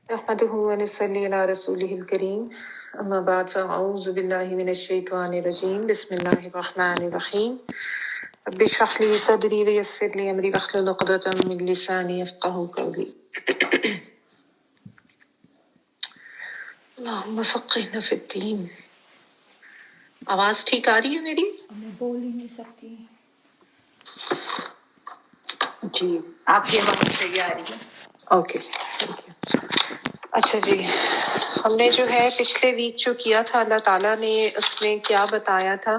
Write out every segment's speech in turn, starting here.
نحمده ونصلي على رسوله الكريم أما بعد فأعوذ بالله من الشيطان الرجيم بسم الله الرحمن الرحيم رب اشرح لي صدري ويسر لي أمري واحلل عقدة من لساني يفقهوا قولي اللهم فقهنا في الدين. آواز ٹھیک آ رہی ہے میری؟ میں بول ہی نہیں سکتی. جی آپ کی آواز صحیح آ رہی ہے؟ اوکے اچھا جی. ہم نے جو ہے پچھلے ویک جو کیا تھا اللہ تعالیٰ نے اس میں کیا بتایا تھا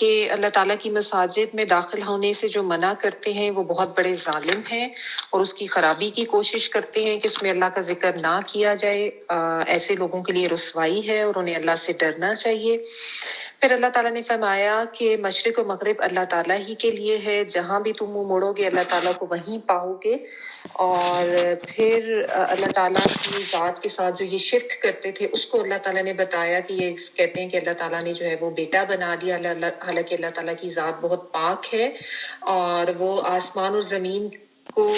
کہ اللہ تعالیٰ کی مساجد میں داخل ہونے سے جو منع کرتے ہیں وہ بہت بڑے ظالم ہیں اور اس کی خرابی کی کوشش کرتے ہیں کہ اس میں اللہ کا ذکر نہ کیا جائے. ایسے لوگوں کے لیے رسوائی ہے اور انہیں اللہ سے ڈرنا چاہیے. پھر اللہ تعالیٰ نے فرمایا کہ مشرق و مغرب اللہ تعالیٰ ہی کے لیے ہے، جہاں بھی تم منہ موڑو گے اللہ تعالیٰ کو وہیں پاؤ گے. اور پھر اللہ تعالیٰ کی ذات کے ساتھ جو یہ شرک کرتے تھے اس کو اللہ تعالیٰ نے بتایا کہ یہ کہتے ہیں کہ اللہ تعالیٰ نے جو ہے وہ بیٹا بنا دیا، حالانکہ اللہ تعالیٰ کی ذات بہت پاک ہے اور وہ آسمان اور زمین کو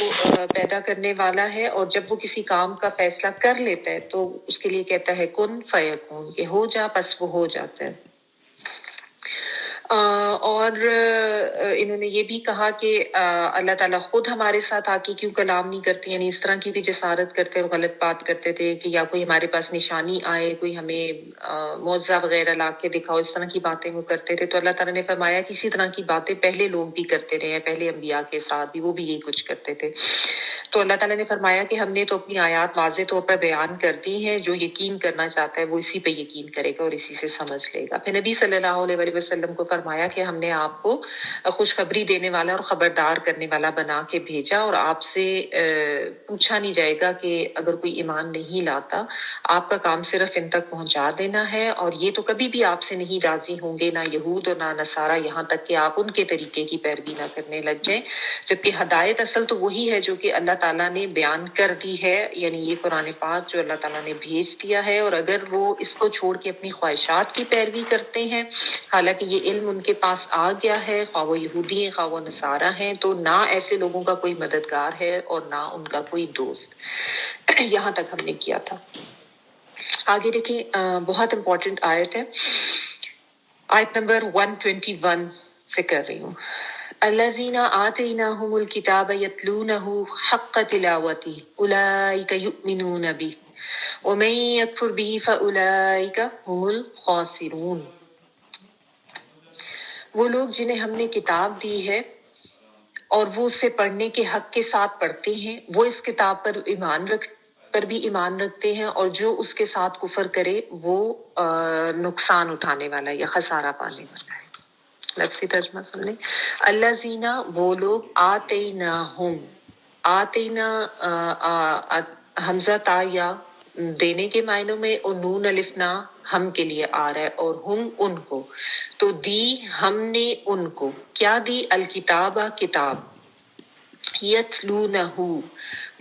پیدا کرنے والا ہے، اور جب وہ کسی کام کا فیصلہ کر لیتا ہے تو اس کے لیے کہتا ہے کن فیکون، کہ ہو جا، بس وہ ہو جاتا ہے. اور انہوں نے یہ بھی کہا کہ اللہ تعالیٰ خود ہمارے ساتھ آ کے کیوں کلام نہیں کرتے، یعنی اس طرح کی بھی جسارت کرتے اور غلط بات کرتے تھے کہ یا کوئی ہمارے پاس نشانی آئے، کوئی ہمیں معجزہ وغیرہ لا کے دکھاؤ، اس طرح کی باتیں وہ کرتے تھے. تو اللہ تعالیٰ نے فرمایا کہ اسی طرح کی باتیں پہلے لوگ بھی کرتے رہے ہیں، پہلے انبیاء کے ساتھ بھی وہ بھی یہی کچھ کرتے تھے. تو اللہ تعالیٰ نے فرمایا کہ ہم نے تو اپنی آیات واضح طور پر بیان کر دی ہیں، جو یقین کرنا چاہتا ہے وہ اسی پہ یقین کرے گا اور اسی سے سمجھ لے گا. پھر نبی صلی اللہ علیہ وسلم کو فرمایا کہ ہم نے آپ کو خوشخبری دینے والا اور خبردار کرنے والا بنا کے بھیجا، اور آپ سے پوچھا نہیں جائے گا کہ اگر کوئی ایمان نہیں لاتا، آپ کا کام صرف ان تک پہنچا دینا ہے، اور یہ تو کبھی بھی آپ سے نہیں راضی ہوں گے، نہ یہود اور نہ نصارہ، یہاں تک کہ آپ ان کے طریقے کی پیروی نہ کرنے لگ جائیں. جبکہ ہدایت اصل تو وہی ہے جو کہ اللہ تعالیٰ نے بیان کر دی ہے، یعنی یہ قرآن پاک جو اللہ تعالیٰ نے بھیج دیا ہے. اور اگر وہ اس کو چھوڑ کے اپنی خواہشات کی پیروی کرتے ہیں، حالانکہ یہ علم ان کے پاس آ گیا ہے، خواہ وہ یہودی ہیں خواہ وہ نصارہ ہیں، تو نہ ایسے لوگوں کا کوئی مددگار ہے اور نہ ان کا کوئی دوست. یہاں تک ہم نے کیا تھا. آگے دیکھیں، بہت امپورٹنٹ آیت ہے، آیت نمبر 121 سے کر رہی ہوں. الذین آتیناہم الکتاب یتلونہ حق تلاوتہ اولئک یؤمنون بہ ومن یکفر بہ فاولئک هم الخاسرون. وہ لوگ جنہیں ہم نے کتاب دی ہے اور وہ اسے پڑھنے کے حق کے ساتھ پڑھتے ہیں، وہ اس کتاب پر بھی ایمان رکھتے ہیں، اور جو اس کے ساتھ کفر کرے وہ نقصان اٹھانے والا یا خسارہ پانے والا ہے. لفظی ترجمہ سن لیں. الذین، وہ لوگ، آتیناہم، آتینا حمزہ تا یا دینے کے معنوں میں، اور نون الف نا ہم کے لیے آ رہا ہے، اور ہم ان کو، تو دی ہم نے ان کو. کیا دی؟ الکتاب، کتاب. یتلونہ،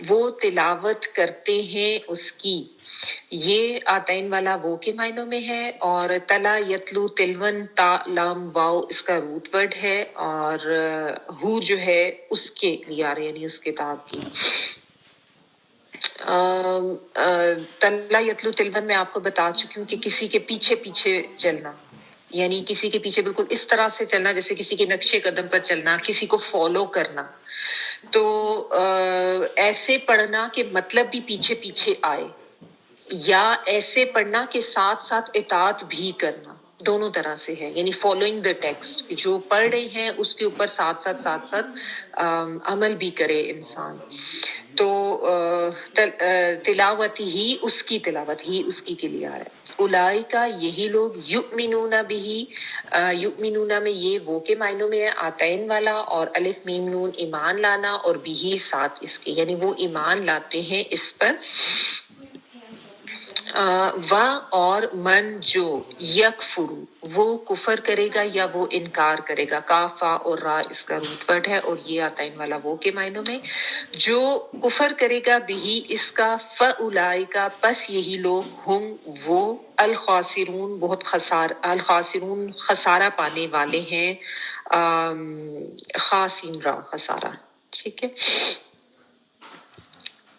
وہ تلاوت کرتے ہیں اس کی. یہ آتین والا وہ کے معنوں میں ہے، اور تلا یتلو تلون، تا لام واو اس کا روٹ ورڈ ہے، اور ہو جو ہے اس کے لیے آ رہے، یعنی اس کتاب کی. تلا یتلو تلون میں آپ کو بتا چکی ہوں کہ کسی کے پیچھے پیچھے چلنا، یعنی کسی کے پیچھے بالکل اس طرح سے چلنا جیسے کسی کے نقشے قدم پر چلنا، کسی کو فالو کرنا. تو ایسے پڑھنا کہ مطلب بھی پیچھے پیچھے آئے، یا ایسے پڑھنا کہ ساتھ ساتھ اطاعت بھی کرنا، دونوں طرح سے ہے، یعنی فالوئنگ دا ٹیکسٹ، جو پڑھ رہے ہیں اس کے اوپر ساتھ ساتھ عمل بھی کرے انسان. تو تلاوت ہی اس کی، تلاوت ہی اس کی کے لیے آ رہا ہے. اولئکا، یہی لوگ، یؤمنون بہ، یؤمنون میں یہ وہ کے معنوں میں ہے، آتین والا، اور الف میم نون ایمان لانا، اور بھی ساتھ اس کے، یعنی وہ ایمان لاتے ہیں اس پر. و، اور من جو، یکفر، وہ کفر کرے گا یا وہ انکار کرے گا. کافا اور را اس کا روٹ ورڈ ہے، اور یہ آتین والا وہ کے معنوں میں. جو کفر کرے گا بھی اس کا، فاولئک، پس یہی لوگ، ہم وہ، الخاسرون بہت الخاسرون خسارہ پانے والے ہیں. خاسین را خسارہ. ٹھیک ہے.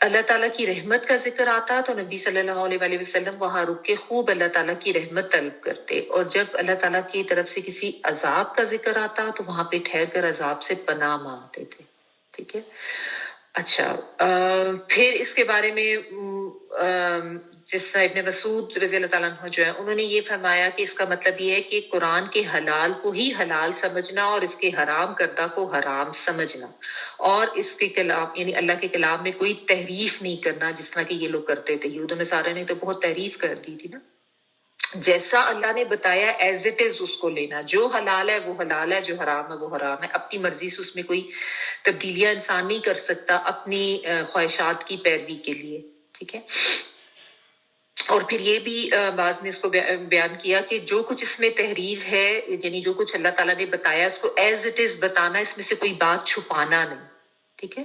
اللہ تعالیٰ کی رحمت کا ذکر آتا تو نبی صلی اللہ علیہ وسلم وہاں رک کے خوب اللہ تعالیٰ کی رحمت طلب کرتے، اور جب اللہ تعالیٰ کی طرف سے کسی عذاب کا ذکر آتا تو وہاں پہ ٹھہر کر عذاب سے پناہ مانگتے تھے. ٹھیک ہے. اچھا، پھر اس کے بارے میں جس طرح ابن مسعود رضی اللہ تعالیٰ عنہ جو ہے انہوں نے یہ فرمایا کہ اس کا مطلب یہ ہے کہ قرآن کے حلال کو ہی حلال سمجھنا اور اس کے حرام کردہ کو حرام سمجھنا، اور اس کے کلام یعنی اللہ کے کلام میں کوئی تحریف نہیں کرنا جس طرح کہ یہ لوگ کرتے تھے. یہود و نصارہ نے تو بہت تحریف کر دی تھی نا. جیسا اللہ نے بتایا ایز اٹ از اس کو لینا، جو حلال ہے وہ حلال ہے، جو حرام ہے وہ حرام ہے. اپنی مرضی سے اس میں کوئی تبدیلیاں انسان نہیں کر سکتا اپنی خواہشات کی پیروی کے لیے. ٹھیک ہے. اور پھر یہ بھی بعض نے اس کو بیان کیا کہ جو کچھ اس میں تحریف ہے، یعنی جو کچھ اللہ تعالیٰ نے بتایا اس کو ایز اٹ از بتانا، اس میں سے کوئی بات چھپانا نہیں. ٹھیک ہے.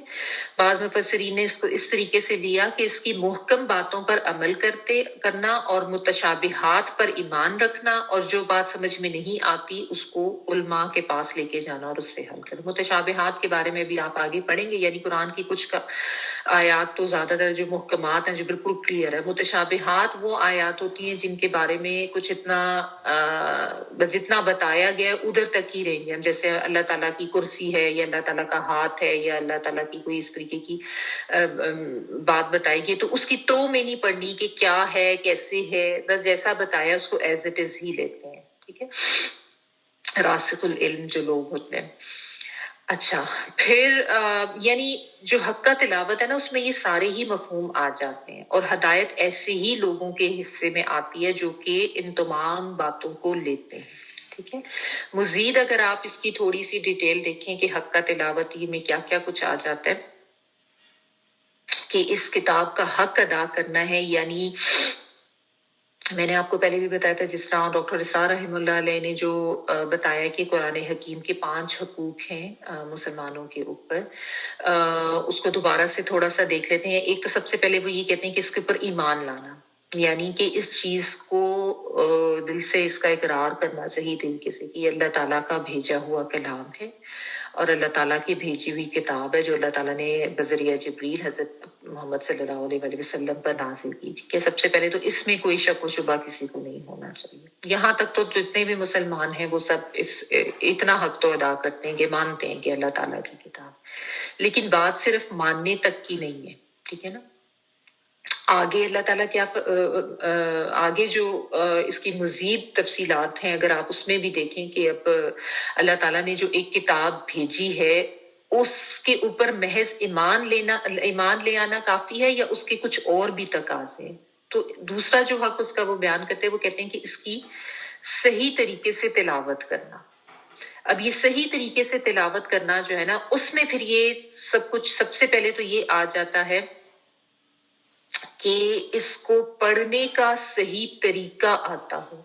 بعض مفسرین نے اس کو اس طریقے سے لیا کہ اس کی محکم باتوں پر عمل کرنا اور متشابہات پر ایمان رکھنا، اور جو بات سمجھ میں نہیں آتی اس کو علماء کے پاس لے کے جانا اور اس سے حل کرنا. متشابہات کے بارے میں بھی آپ آگے پڑھیں گے، یعنی قرآن کی کچھ آیات تو زیادہ تر جو محکمات ہیں جو بالکل کلیئر ہے. متشابہات وہ آیات ہوتی ہیں جن کے بارے میں کچھ اتنا جتنا بتایا گیا ادھر تک ہی رہیں گے. جیسے اللہ تعالیٰ کی کرسی ہے، یا اللہ تعالیٰ کا ہاتھ ہے، یا اللہ تعالیٰ کی کوئی اس طریقے کی بات بتائی گئی تو اس کی تو میں نہیں پڑھنی کہ کیا ہے کیسے ہے، بس جیسا بتایا اس کو ایز اٹ از ہی لیتے ہیں. ٹھیک ہے. راسخ العلم جو لوگ ہوتے ہیں. اچھا، پھر یعنی جو حق کا تلاوت ہے نا اس میں یہ سارے ہی مفہوم آ جاتے ہیں، اور ہدایت ایسے ہی لوگوں کے حصے میں آتی ہے جو کہ ان تمام باتوں کو لیتے ہیں. ٹھیک ہے. مزید اگر آپ اس کی تھوڑی سی ڈیٹیل دیکھیں کہ حق کا تلاوت میں کیا کیا کچھ آ جاتا ہے کہ اس کتاب کا حق ادا کرنا ہے. یعنی میں نے آپ کو پہلے بھی بتایا تھا جس طرح ڈاکٹر اسرار رحمہ اللہ علیہ نے جو بتایا کہ قرآن حکیم کے 5 حقوق ہیں مسلمانوں کے اوپر، اس کو دوبارہ سے تھوڑا سا دیکھ لیتے ہیں. ایک تو سب سے پہلے وہ یہ کہتے ہیں کہ اس کے اوپر ایمان لانا، یعنی کہ اس چیز کو دل سے اس کا اقرار کرنا صحیح طریقے سے کہ یہ اللہ تعالیٰ کا بھیجا ہوا کلام ہے اور اللہ تعالیٰ کی بھیجی ہوئی کتاب ہے جو اللہ تعالیٰ نے بذریعہ جبریل حضرت محمد صلی اللہ علیہ وسلم پر نازل کی. ٹھیک ہے. سب سے پہلے تو اس میں کوئی شک و شبہ کسی کو نہیں ہونا چاہیے. یہاں تک تو جتنے بھی مسلمان ہیں وہ سب اتنا حق تو ادا کرتے ہیں کہ مانتے ہیں کہ اللہ تعالیٰ کی کتاب، لیکن بات صرف ماننے تک کی نہیں ہے. ٹھیک ہے نا. آگے اللہ تعالیٰ کیا آگے جو اس کی مزید تفصیلات ہیں اگر آپ اس میں بھی دیکھیں کہ اب اللہ تعالیٰ نے جو ایک کتاب بھیجی ہے اس کے اوپر محض ایمان لے آنا کافی ہے یا اس کے کچھ اور بھی تقاضے ہیں. تو دوسرا جو حق اس کا وہ بیان کرتے ہیں، وہ کہتے ہیں کہ اس کی صحیح طریقے سے تلاوت کرنا. اب یہ صحیح طریقے سے تلاوت کرنا جو ہے نا اس میں پھر یہ سب کچھ سب سے پہلے تو یہ آ جاتا ہے کہ اس کو پڑھنے کا صحیح طریقہ آتا ہو.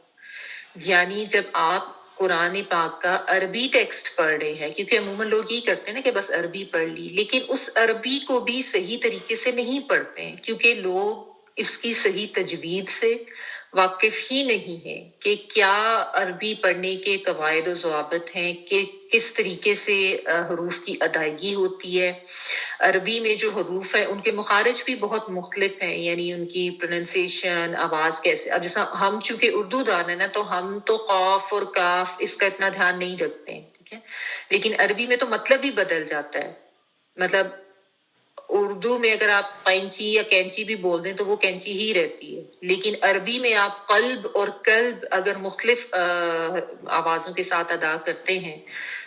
یعنی جب آپ قرآن پاک کا عربی ٹیکسٹ پڑھ رہے ہیں، کیونکہ عموماً لوگ یہ کرتے ہیں نا کہ بس عربی پڑھ لی، لیکن اس عربی کو بھی صحیح طریقے سے نہیں پڑھتے ہیں کیونکہ لوگ اس کی صحیح تجوید سے واقف ہی نہیں ہے کہ کیا عربی پڑھنے کے قواعد و ضوابط ہیں، کہ کس طریقے سے حروف کی ادائیگی ہوتی ہے. عربی میں جو حروف ہیں ان کے مخارج بھی بہت مختلف ہیں، یعنی ان کی پروننسیشن، آواز کیسے. اب جیسا ہم چونکہ اردو دان ہیں نا تو ہم تو قاف اور کاف اس کا اتنا دھیان نہیں رکھتے ہیں. ٹھیک ہے. لیکن عربی میں تو مطلب ہی بدل جاتا ہے. مطلب اردو میں اگر آپ قینچی یا کینچی بھی بول دیں تو وہ کینچی ہی رہتی ہے، لیکن عربی میں آپ قلب اور قلب اگر مختلف آوازوں کے ساتھ ادا کرتے ہیں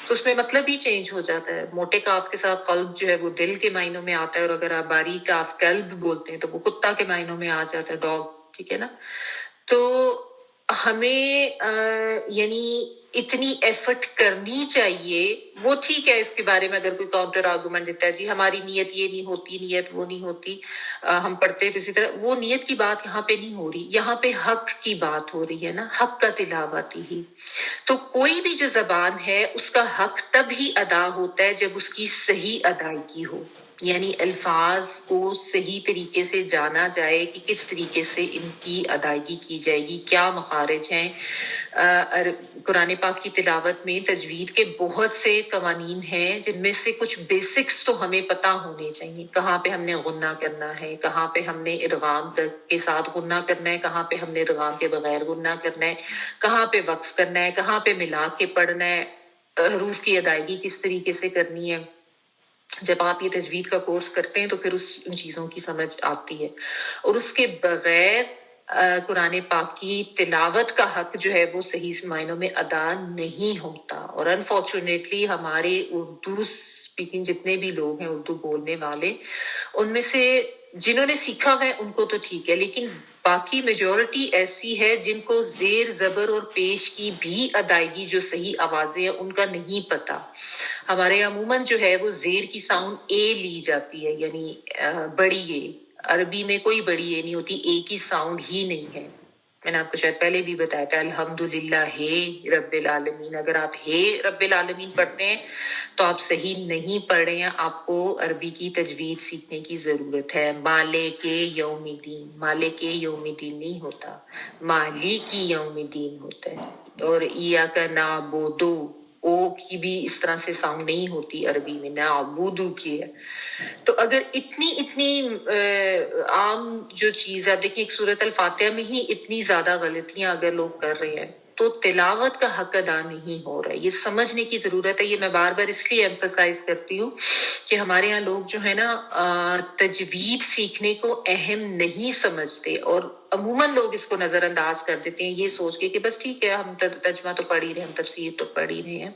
تو اس میں مطلب ہی چینج ہو جاتا ہے. موٹے کاف کے ساتھ قلب جو ہے وہ دل کے معنوں میں آتا ہے، اور اگر آپ باریک کاف قلب بولتے ہیں تو وہ کتا کے معنوں میں آ جاتا ہے، ڈاگ. ٹھیک ہے نا. تو ہمیں یعنی اتنی ایفرٹ کرنی چاہیے. وہ ٹھیک ہے اس کے بارے میں اگر کوئی کاؤنٹر آرگومنٹ دیتا ہے جی ہماری نیت یہ نہیں ہوتی، نیت وہ نہیں ہوتی، ہم پڑھتے تو اسی طرح، وہ نیت کی بات یہاں پہ نہیں ہو رہی. یہاں پہ حق کی بات ہو رہی ہے نا، حق کا تلاوت ہی. تو کوئی بھی جو زبان ہے اس کا حق تب ہی ادا ہوتا ہے جب اس کی صحیح ادائیگی ہو. یعنی الفاظ کو صحیح طریقے سے جانا جائے کہ کس طریقے سے ان کی ادائیگی کی جائے گی، کیا مخارج ہیں۔ قرآن پاک کی تلاوت میں تجوید کے بہت سے قوانین ہیں جن میں سے کچھ بیسکس تو ہمیں پتہ ہونے چاہیے، کہاں پہ ہم نے غنہ کرنا ہے، کہاں پہ ہم نے ادغام کے ساتھ غنہ کرنا ہے، کہاں پہ ہم نے ادغام کے بغیر غنہ کرنا ہے، کہاں پہ وقف کرنا ہے، کہاں پہ ملا کے پڑھنا ہے، حروف کی ادائیگی کس طریقے سے کرنی ہے۔ جب آپ یہ تجوید کا کورس کرتے ہیں تو پھر ان چیزوں کی سمجھ آتی ہے، اور اس کے بغیر قرآن پاک کی تلاوت کا حق جو ہے وہ صحیح معنوں میں ادا نہیں ہوتا۔ اور انفارچونیٹلی ہمارے اردو اسپیکنگ جتنے بھی لوگ ہیں، اردو بولنے والے، ان میں سے جنہوں نے سیکھا ہے ان کو تو ٹھیک ہے، لیکن باقی میجورٹی ایسی ہے جن کو زیر زبر اور پیش کی بھی ادائیگی جو صحیح آوازیں ہیں ان کا نہیں پتا۔ ہمارے عموماً جو ہے وہ زیر کی ساؤنڈ اے لی جاتی ہے، یعنی بڑی اے۔ عربی میں کوئی بڑی اے نہیں ہوتی، اے کی ساؤنڈ ہی نہیں ہے۔ میں نے آپ کو شاید پہلے بھی بتایا تھا، الحمدللہ ہے رب العالمین۔ اگر آپ ہے رب العالمین پڑھتے ہیں تو آپ صحیح نہیں پڑھ رہے ہیں، آپ کو عربی کی تجوید سیکھنے کی ضرورت ہے۔ مالک یوم الدین، مالک یوم الدین نہیں ہوتا، مالک یوم الدین ہوتا ہے۔ اور ایاک نعبدو، او کی بھی اس طرح سے ساؤنڈ نہیں ہوتی عربی میں، نعبدو کی ہے۔ تو اگر اتنی عام جو چیز ہے، دیکھیں ایک سورۃ الفاتحہ میں ہی اتنی زیادہ غلطیاں اگر لوگ کر رہے ہیں تو تلاوت کا حق ادا نہیں ہو رہا ہے۔ یہ سمجھنے کی ضرورت ہے۔ یہ میں بار بار اس لیے ایمفسائز کرتی ہوں کہ ہمارے یہاں لوگ جو ہے نا تجوید سیکھنے کو اہم نہیں سمجھتے، اور عموماً لوگ اس کو نظر انداز کر دیتے ہیں یہ سوچ کے کہ بس ٹھیک ہے، ہم ترجمہ تو پڑھ ہی رہے ہیں، ہم تفسیر تو پڑھ ہی رہے ہیں۔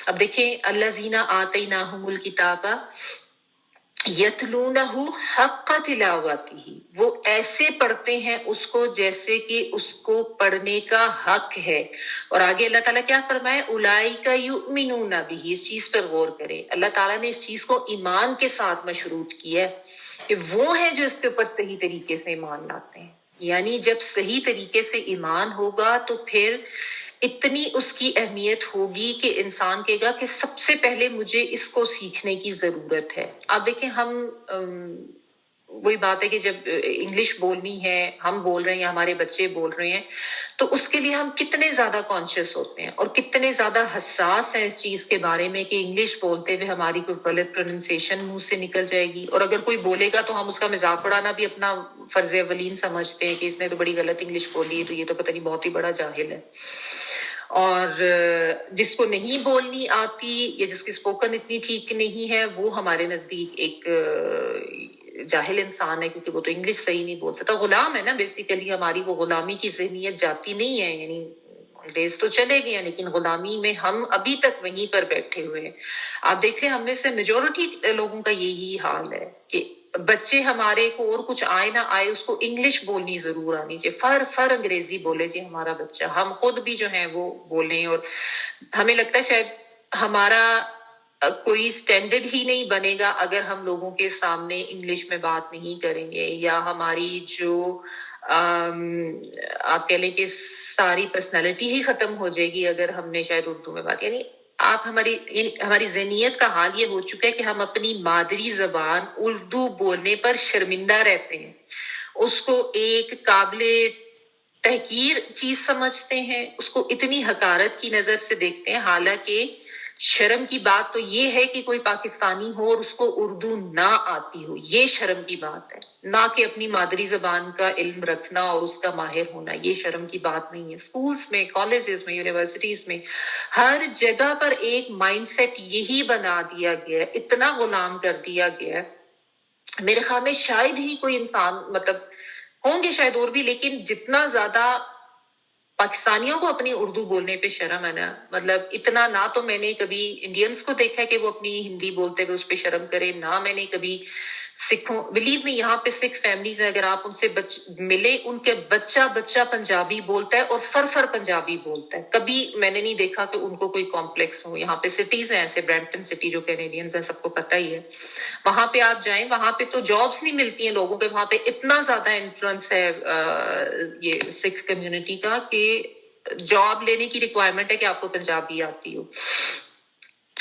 اب دیکھیں الذین آتیناہم الکتاب یتلونہ حق تلاوتہ، وہ ایسے پڑھتے ہیں اس کو جیسے کہ اس کو پڑھنے کا حق ہے۔ اور آگے اللہ تعالیٰ کیا فرمائے، اولئک یؤمنون بہ، اس چیز پر غور کریں، اللہ تعالیٰ نے اس چیز کو ایمان کے ساتھ مشروط کیا ہے کہ وہ ہیں جو اس کے اوپر صحیح طریقے سے ایمان لاتے ہیں۔ یعنی جب صحیح طریقے سے ایمان ہوگا تو پھر اتنی اس کی اہمیت ہوگی کہ انسان کہے گا کہ سب سے پہلے مجھے اس کو سیکھنے کی ضرورت ہے۔ آپ دیکھیں ہم وہی بات ہے کہ جب انگلش بولنی ہے، ہم بول رہے ہیں یا ہمارے بچے بول رہے ہیں، تو اس کے لیے ہم کتنے زیادہ کانشیس ہوتے ہیں اور کتنے زیادہ حساس ہیں اس چیز کے بارے میں کہ انگلش بولتے ہوئے ہماری کوئی غلط پروننسیشن منہ سے نکل جائے گی، اور اگر کوئی بولے گا تو ہم اس کا مذاق اڑانا بھی اپنا فرض اولین سمجھتے ہیں کہ اس نے تو بڑی غلط انگلش بولی ہے، تو یہ تو پتہ نہیں بہت ہی بڑا جاہل ہے۔ اور جس کو نہیں بولنی آتی یا جس کی اسپوکن اتنی ٹھیک نہیں ہے، وہ ہمارے نزدیک ایک جاہل انسان ہے، کیونکہ وہ تو انگلش صحیح نہیں بول سکتا، غلام ہے نا بیسیکلی ہماری، وہ غلامی کی ذہنیت جاتی نہیں ہے، یعنی انگریز تو چلے گئے ہیں لیکن غلامی میں ہم ابھی تک وہیں پر بیٹھے ہوئے ہیں۔ آپ دیکھ لیں ہم میں سے میجورٹی لوگوں کا یہی حال ہے کہ بچے ہمارے کو اور کچھ آئے نہ آئے اس کو انگلش بولنی ضرور آنی چاہیے، فر انگریزی بولے جی ہمارا بچہ، ہم خود بھی جو ہیں وہ بولیں، اور ہمیں لگتا ہے شاید ہمارا کوئی سٹینڈرڈ ہی نہیں بنے گا اگر ہم لوگوں کے سامنے انگلش میں بات نہیں کریں گے، یا ہماری جو آپ کہہ لیں کہ ساری پرسنالٹی ہی ختم ہو جائے گی اگر ہم نے شاید اردو میں بات، یعنی ہماری ذہنیت کا حال یہ ہو چکا ہے کہ ہم اپنی مادری زبان اردو بولنے پر شرمندہ رہتے ہیں، اس کو ایک قابل تحقیر چیز سمجھتے ہیں، اس کو اتنی حقارت کی نظر سے دیکھتے ہیں، حالانکہ شرم کی بات تو یہ ہے کہ کوئی پاکستانی ہو اور اس کو اردو نہ آتی ہو، یہ شرم کی بات ہے، نہ کہ اپنی مادری زبان کا علم رکھنا اور اس کا ماہر ہونا، یہ شرم کی بات نہیں ہے۔ اسکولز میں، کالجز میں، یونیورسٹیز میں، ہر جگہ پر ایک مائنڈ سیٹ یہی بنا دیا گیا ہے، اتنا غلام کر دیا گیا ہے۔ میرے خیال میں شاید ہی کوئی انسان، مطلب ہوں گے شاید اور بھی، لیکن جتنا زیادہ پاکستانیوں کو اپنی اردو بولنے پہ شرم ہے نا، مطلب اتنا نہ تو میں نے کبھی انڈینز کو دیکھا کہ وہ اپنی ہندی بولتے ہوئے اس پہ شرم کرے، نہ میں نے کبھی سکھوں، بلیو میں یہاں پہ سکھ فیملیز ہیں، اگر آپ ان سے ملے، ان کے بچہ پنجابی بولتا ہے اور فر پنجابی بولتا ہے، کبھی میں نے نہیں دیکھا کہ ان کو کوئی کمپلیکس ہو۔ یہاں پہ سٹیز ہیں ایسے، برمپٹن سٹی جو کینیڈینز ہیں سب کو پتہ ہی ہے، وہاں پہ آپ جائیں، وہاں پہ تو جابس نہیں ملتی ہیں لوگوں کے، وہاں پہ اتنا زیادہ انفلوئنس ہے یہ سکھ کمیونٹی کا کہ جاب لینے کی ریکوائرمنٹ ہے کہ آپ کو پنجابی آتی ہو۔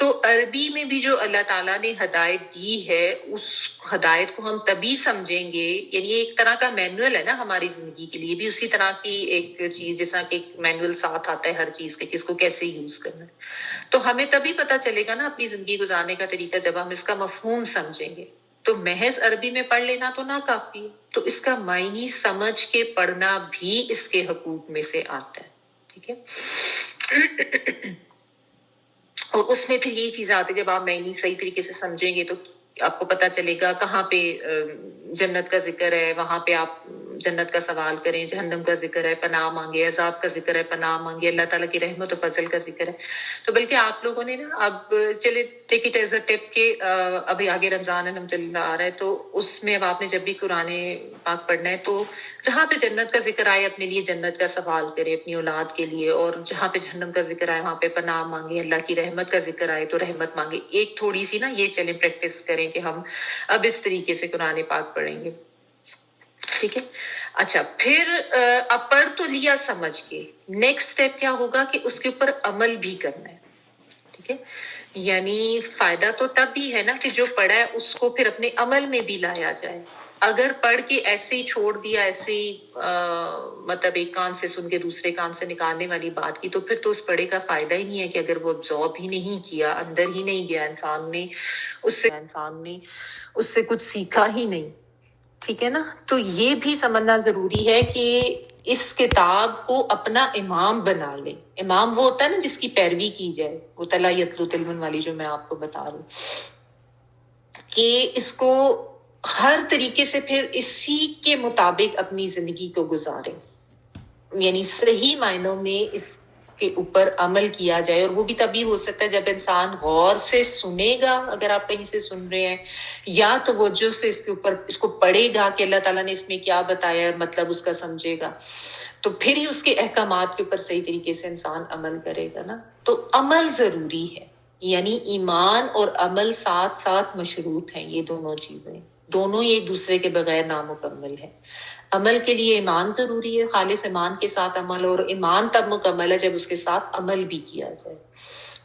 تو عربی میں بھی جو اللہ تعالیٰ نے ہدایت دی ہے اس ہدایت کو ہم تبھی سمجھیں گے، یعنی یہ ایک طرح کا مینول ہے نا ہماری زندگی کے لیے بھی، اسی طرح کی ایک چیز جیسا کہ ایک مینول ساتھ آتا ہے ہر چیز کے کہ اس کو کیسے یوز کرنا ہے، تو ہمیں تبھی پتہ چلے گا نا اپنی زندگی گزارنے کا طریقہ جب ہم اس کا مفہوم سمجھیں گے۔ تو محض عربی میں پڑھ لینا تو نہ کافی ہے، تو اس کا معنی سمجھ کے پڑھنا بھی اس کے حقوق میں سے آتا ہے، ٹھیک ہے۔ اور اس میں پھر یہی چیز آتی ہے، جب آپ معنی صحیح طریقے سے سمجھیں گے تو آپ کو پتہ چلے گا کہاں پہ جنت کا ذکر ہے، وہاں پہ آپ جنت کا سوال کریں، جہنم کا ذکر ہے پناہ مانگے، عذاب کا ذکر ہے پناہ مانگے، اللہ تعالیٰ کی رحمت و فضل کا ذکر ہے۔ تو بلکہ آپ لوگوں نے نا اب چلے ٹیک اٹ ایز اے ٹپ کہ ابھی آگے رمضان الحمدللہ آ رہا ہے، تو اس میں اب آپ نے جب بھی قرآن پاک پڑھنا ہے تو جہاں پہ جنت کا ذکر آئے اپنے لیے جنت کا سوال کرے اپنی اولاد کے لیے، اور جہاں پہ جہنم کا ذکر آئے وہاں پہ پناہ مانگے، اللہ کی رحمت کا ذکر آئے تو رحمت مانگے۔ ایک تھوڑی سی نا یہ چلیں پریکٹس کریں کہ ہم اب اس طریقے سے قرآن پاک پڑھیں گے، ٹھیک ہے۔ اچھا، پھر اب پڑھ تو لیا سمجھ کے، نیکسٹ اسٹیپ کیا ہوگا کہ اس کے اوپر عمل بھی کرنا ہے، ٹھیک ہے۔ یعنی فائدہ تو تب بھی ہے نا کہ جو پڑھا ہے اس کو پھر اپنے عمل میں بھی لایا جائے۔ اگر پڑھ کے ایسے ہی چھوڑ دیا، ایسے ہی مطلب ایک کان سے سن کے دوسرے کان سے نکالنے والی بات کی، تو پھر تو اس پڑھے کا فائدہ ہی نہیں ہے کہ اگر وہ ابزارب ہی نہیں کیا، اندر ہی نہیں گیا، انسان نے اس سے کچھ سیکھا ہی نہیں، ٹھیک ہے نا۔ تو یہ بھی سمجھنا ضروری ہے کہ اس کتاب کو اپنا امام بنا لے۔ امام وہ ہوتا ہے نا جس کی پیروی کی جائے، وہ تلا یتلو تلون والی جو میں آپ کو بتا رہی ہوں، کہ اس کو ہر طریقے سے پھر اسی کے مطابق اپنی زندگی کو گزارے، یعنی صحیح معنوں میں اس کے اوپر عمل کیا جائے۔ اور وہ بھی تبھی ہو سکتا ہے جب انسان غور سے سنے گا، اگر آپ کہیں سے سن رہے ہیں، یا توجہ سے اس کے اوپر اس کو پڑھے گا کہ اللہ تعالیٰ نے اس میں کیا بتایا اور مطلب اس کا سمجھے گا، تو پھر ہی اس کے احکامات کے اوپر صحیح طریقے سے انسان عمل کرے گا نا۔ تو عمل ضروری ہے، یعنی ایمان اور عمل ساتھ ساتھ مشروط ہیں، یہ دونوں چیزیں، دونوں ایک دوسرے کے بغیر نامکمل ہیں۔ عمل کے لیے ایمان ضروری ہے، خالص ایمان کے ساتھ عمل، اور ایمان تب مکمل ہے جب اس کے ساتھ عمل بھی کیا جائے۔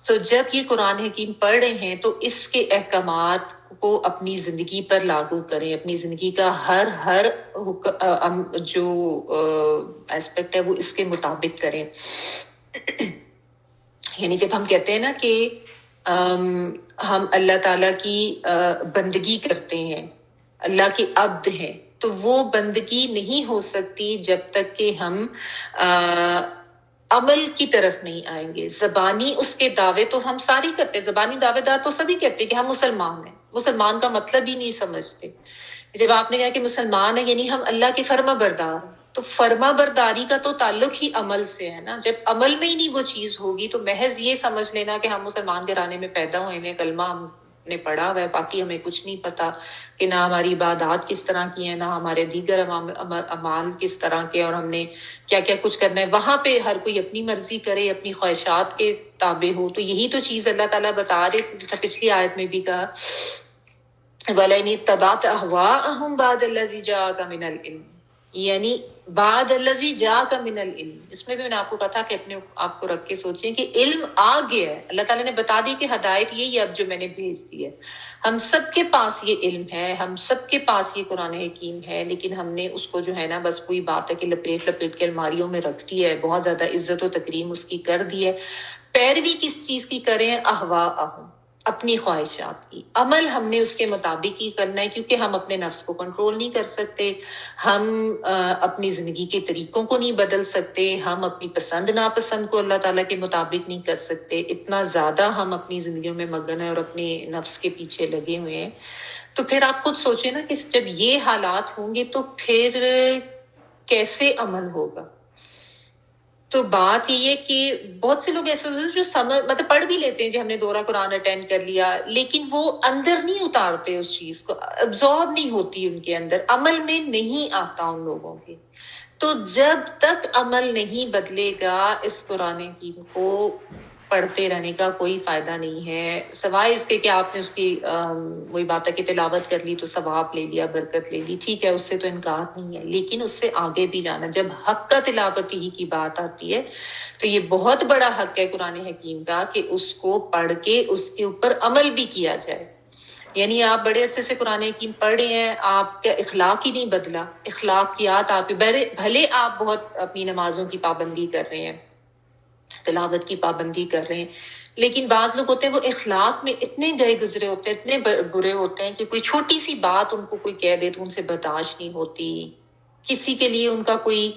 تو جب یہ قرآن حکیم پڑھ رہے ہیں تو اس کے احکامات کو اپنی زندگی پر لاگو کریں، اپنی زندگی کا ہر جو ایسپیکٹ ہے وہ اس کے مطابق کریں۔ یعنی جب ہم کہتے ہیں نا کہ ہم اللہ تعالیٰ کی بندگی کرتے ہیں، اللہ کے عبد ہیں، تو وہ بندگی نہیں ہو سکتی جب تک کہ ہم عمل کی طرف نہیں آئیں گے۔ زبانی اس کے دعوے تو ہم ساری کرتے ہیں، زبانی دعوے دار تو سبھی کہتے ہیں کہ ہم مسلمان ہیں، مسلمان کا مطلب ہی نہیں سمجھتے۔ جب آپ نے کہا کہ مسلمان ہے یعنی ہم اللہ کے فرما بردار، تو فرما برداری کا تو تعلق ہی عمل سے ہے نا۔ جب عمل میں ہی نہیں وہ چیز ہوگی تو محض یہ سمجھ لینا کہ ہم مسلمان گھرانے میں پیدا ہوئے ہیں، کلمہ ہم نے پڑھا ہوا ہے، باقی ہمیں کچھ نہیں پتا کہ نہ ہماری عبادات کس طرح کی ہیں، نہ ہمارے دیگر اعمال کس طرح کے، اور ہم نے کیا کیا کچھ کرنا ہے، وہاں پہ ہر کوئی اپنی مرضی کرے، اپنی خواہشات کے تابع ہو۔ تو یہی تو چیز اللہ تعالیٰ بتا رہے تھے، جیسا پچھلی آیت میں بھی کہا وَلَئِنِ اتَّبَعْتَ أَهْوَاءَهُمْ بَعْدَ الَّذِي جَاءَكَ مِنَ الْعِلْمِ، یعنی بعد الذی جاءک من العلم۔ اس میں بھی میں نے آپ کو کہا تھا کہ اپنے آپ کو رکھ کے سوچیں کہ علم آ گیا ہے، اللہ تعالیٰ نے بتا دی کہ ہدایت یہی ہے اب جو میں نے بھیج دی ہے، ہم سب کے پاس یہ علم ہے، ہم سب کے پاس یہ قرآن حکیم ہے، لیکن ہم نے اس کو جو ہے نا بس کوئی بات ہے کہ لپیٹ کے الماریوں میں رکھ دی ہے، بہت زیادہ عزت و تکریم اس کی کر دی ہے۔ پیروی کس چیز کی کریں؟ اہواءہم، اپنی خواہشات کی۔ عمل ہم نے اس کے مطابق ہی کرنا ہے، کیونکہ ہم اپنے نفس کو کنٹرول نہیں کر سکتے، ہم اپنی زندگی کے طریقوں کو نہیں بدل سکتے، ہم اپنی پسند ناپسند کو اللہ تعالیٰ کے مطابق نہیں کر سکتے، اتنا زیادہ ہم اپنی زندگیوں میں مگن ہیں اور اپنے نفس کے پیچھے لگے ہوئے ہیں۔ تو پھر آپ خود سوچیں نا کہ جب یہ حالات ہوں گے تو پھر کیسے عمل ہوگا؟ تو بات یہ ہے کہ بہت سے لوگ ایسے ہوتے ہیں جو مطلب پڑھ بھی لیتے ہیں، جی ہم نے دورہ قرآن اٹینڈ کر لیا، لیکن وہ اندر نہیں اتارتے، اس چیز کو ابزارب نہیں ہوتی ان کے اندر، عمل میں نہیں آتا ان لوگوں کے۔ تو جب تک عمل نہیں بدلے گا اس قرآن حکیم کو، پڑھتے رہنے کا کوئی فائدہ نہیں ہے، سوائے اس کے کہ آپ نے اس کی وہی بات ہے کہ تلاوت کر لی تو ثواب لے لیا، برکت لے لی، ٹھیک ہے، اس سے تو انکار نہیں ہے، لیکن اس سے آگے بھی جانا، جب حق کا تلاوت ہی کی بات آتی ہے تو یہ بہت بڑا حق ہے قرآن حکیم کا کہ اس کو پڑھ کے اس کے اوپر عمل بھی کیا جائے۔ یعنی آپ بڑے عرصے سے قرآن حکیم پڑھ رہے ہیں، آپ کا اخلاق ہی نہیں بدلا، اخلاقیات آپ بھلے آپ بہت اپنی نمازوں کی پابندی کر رہے ہیں، تلاوت کی پابندی کر رہے ہیں، لیکن بعض لوگ ہوتے ہیں وہ اخلاق میں اتنے گئے گزرے ہوتے ہیں، اتنے برے ہوتے ہیں کہ کوئی چھوٹی سی بات ان کو کوئی کہہ دے تو ان سے برداشت نہیں ہوتی، کسی کے لیے ان کا کوئی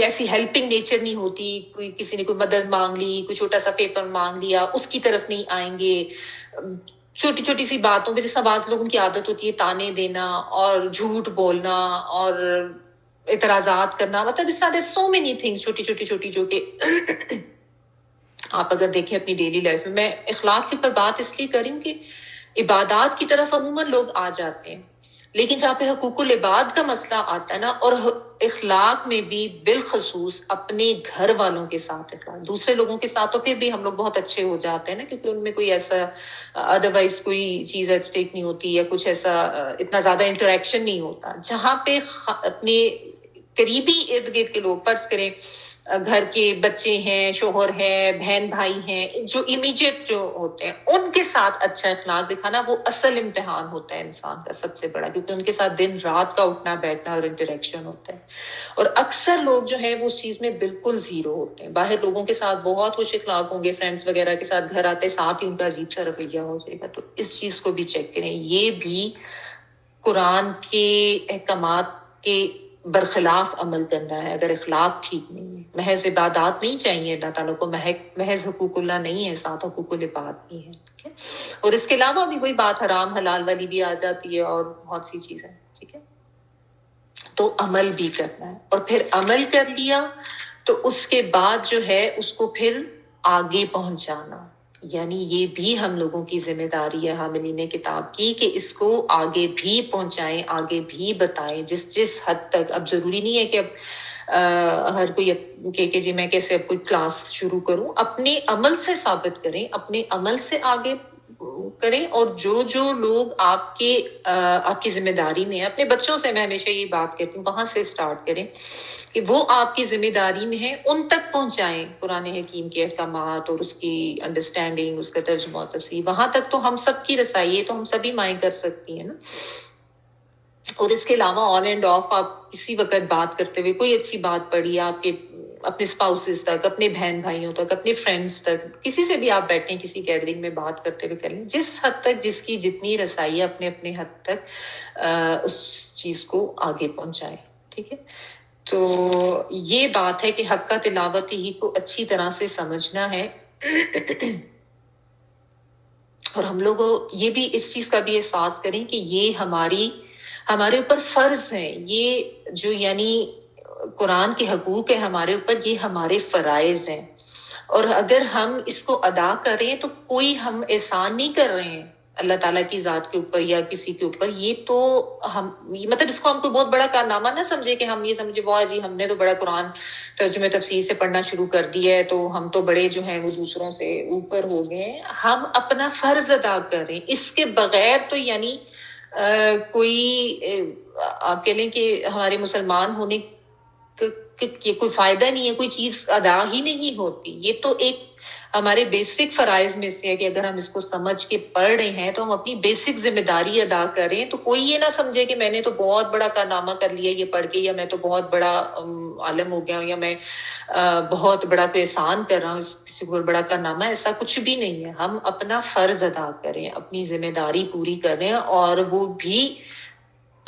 ایسی ہیلپنگ نیچر نہیں ہوتی، کوئی کسی نے کوئی مدد مانگ لی، کوئی چھوٹا سا پیپر مانگ لیا، اس کی طرف نہیں آئیں گے، چھوٹی چھوٹی سی باتوں پہ جیسا بعض لوگوں کی عادت ہوتی ہے تانے دینا اور جھوٹ بولنا اور اعتراضات کرنا، مطلب اس طرح سو مینی تھنگس چھوٹی جو کہ آپ اگر دیکھیں اپنی ڈیلی لائف میں اخلاق کے اوپر بات اس لیے کریں کہ عبادات کی طرف عموماً لوگ آ جاتے ہیں، لیکن جہاں پہ حقوق العباد کا مسئلہ آتا ہے نا، اور اخلاق میں بھی بالخصوص اپنے گھر والوں کے ساتھ اخلاق، دوسرے لوگوں کے ساتھ تو پھر بھی ہم لوگ بہت اچھے ہو جاتے ہیں نا، کیونکہ ان میں کوئی ایسا ادروائز کوئی چیز ایٹ اسٹیک نہیں ہوتی یا کچھ ایسا اتنا زیادہ انٹریکشن نہیں ہوتا، جہاں پہ اپنے قریبی ارد گرد کے لوگ، فرض کریں گھر کے بچے ہیں، شوہر ہے، بہن بھائی ہیں، جو امیجیٹ جو ہوتے ہیں ان کے ساتھ اچھا اخلاق دکھانا وہ اصل امتحان ہوتا ہے انسان کا سب سے بڑا، کیونکہ ان کے ساتھ دن رات کا اٹھنا بیٹھنا اور انٹریکشن ہوتا ہے، اور اکثر لوگ جو ہے وہ اس چیز میں بالکل زیرو ہوتے ہیں، باہر لوگوں کے ساتھ بہت خوش اخلاق ہوں گے، فرینڈس وغیرہ کے ساتھ گھر آتے ساتھ ہی ان کا عجیب سا رویہ ہو جائے گا، تو اس چیز کو بھی چیک کریں، یہ بھی قرآن کے احکامات کے برخلاف عمل کرنا ہے اگر اخلاق ٹھیک نہیں ہے۔ محض عبادات نہیں چاہیے اللہ تعالیٰ کو، محض حقوق اللہ نہیں ہے، ساتھ حقوق العباد بھی ہے، ٹھیک ہے، اور اس کے علاوہ بھی وہی بات حرام حلال والی بھی آ جاتی ہے اور بہت سی چیزیں، ٹھیک ہے، تو عمل بھی کرنا ہے، اور پھر عمل کر لیا تو اس کے بعد جو ہے اس کو پھر آگے پہنچانا، یعنی یہ بھی ہم لوگوں کی ذمہ داری ہے حاملین کتاب کی کہ اس کو آگے بھی پہنچائیں، آگے بھی بتائیں، جس حد تک، اب ضروری نہیں ہے کہ اب ہر کوئی کہ جی میں کیسے اب کوئی کلاس شروع کروں، اپنے عمل سے ثابت کریں، اپنے عمل سے آگے کریں، اور جو لوگ آپ کی ذمہ داری میں ہیں، اپنے بچوں سے میں ہمیشہ یہ بات کہتی ہوں وہاں سے سٹارٹ کریں کہ وہ آپ کی ذمہ داری میں ہیں، ان تک پہنچائیں قرآن حکیم کے احکامات اور اس کی انڈرسٹینڈنگ، اس کا ترجمہ اور تفسیر، وہاں تک تو ہم سب کی رسائی ہے، تو ہم سبھی مائیں کر سکتی ہیں نا، اور اس کے علاوہ آن اینڈ آف آپ کسی وقت بات کرتے ہوئے کوئی اچھی بات پڑھی آپ کے اپنے اسپاؤسز تک، اپنے بہن بھائیوں تک، اپنے فرینڈز تک، کسی سے بھی آپ بیٹھیں کسی گیدرنگ میں بات کرتے ہوئے کریں، جس حد تک جس کی جتنی رسائی ہے اپنے حد تک اس چیز کو آگے پہنچائیں، ٹھیک ہے، تو یہ بات ہے کہ حق کا تلاوت ہی کو اچھی طرح سے سمجھنا ہے، اور ہم لوگ یہ بھی اس چیز کا بھی احساس کریں کہ یہ ہمارے اوپر فرض ہیں، یہ جو یعنی قرآن کے حقوق ہے ہمارے اوپر، یہ ہمارے فرائض ہیں، اور اگر ہم اس کو ادا کریں تو کوئی ہم احسان نہیں کر رہے ہیں اللہ تعالیٰ کی ذات کے اوپر یا کسی کے اوپر، یہ تو ہم مطلب اس کو ہم کو بہت بڑا کارنامہ نہ سمجھے کہ ہم یہ سمجھے واہ جی ہم نے تو بڑا قرآن ترجمے تفسیر سے پڑھنا شروع کر دیا ہے تو ہم تو بڑے جو ہیں وہ دوسروں سے اوپر ہو گئے ہیں، ہم اپنا فرض ادا کر رہے ہیں، اس کے بغیر تو یعنی کوئی آپ کہہ لیں کہ ہمارے مسلمان ہونے کہ کوئی فائدہ نہیں ہے، کوئی چیز ادا ہی نہیں ہوتی، یہ تو ایک ہمارے بیسک فرائض میں سے ہے کہ اگر ہم اس کو سمجھ کے پڑھ رہے ہیں تو ہم اپنی بیسک ذمہ داری ادا کریں، تو کوئی یہ نہ سمجھے کہ میں نے تو بہت بڑا کارنامہ کر لیا یہ پڑھ کے، یا میں تو بہت بڑا عالم ہو گیا ہوں، یا میں بہت بڑا کوئی احسان کر رہا ہوں، کسی کو بڑا کارنامہ، ایسا کچھ بھی نہیں ہے، ہم اپنا فرض ادا کریں، اپنی ذمہ داری پوری کریں، اور وہ بھی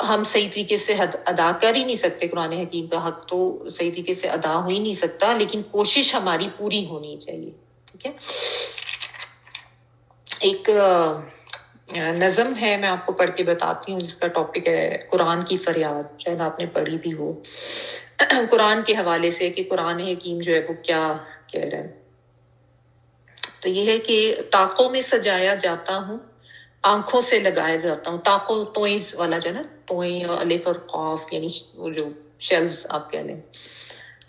ہم صحیح طریقے سے ادا کر ہی نہیں سکتے، قرآن حکیم کا حق تو صحیح طریقے سے ادا ہو ہی نہیں سکتا، لیکن کوشش ہماری پوری ہونی چاہیے، ٹھیک ہے۔ ایک نظم ہے میں آپ کو پڑھ کے بتاتی ہوں، جس کا ٹاپک ہے قرآن کی فریاد، شاید آپ نے پڑھی بھی ہو، قرآن کے حوالے سے کہ قرآن حکیم جو ہے وہ کیا کہہ رہا ہے۔ تو یہ ہے کہ طاقوں میں سجایا جاتا ہوں، آنکھوں سے لگایا جاتا ہوں، طاقوں توئز والا جو ہے نا، توئیں الف اور قاف، یعنی وہ جو شیلز آپ کہہ لیں،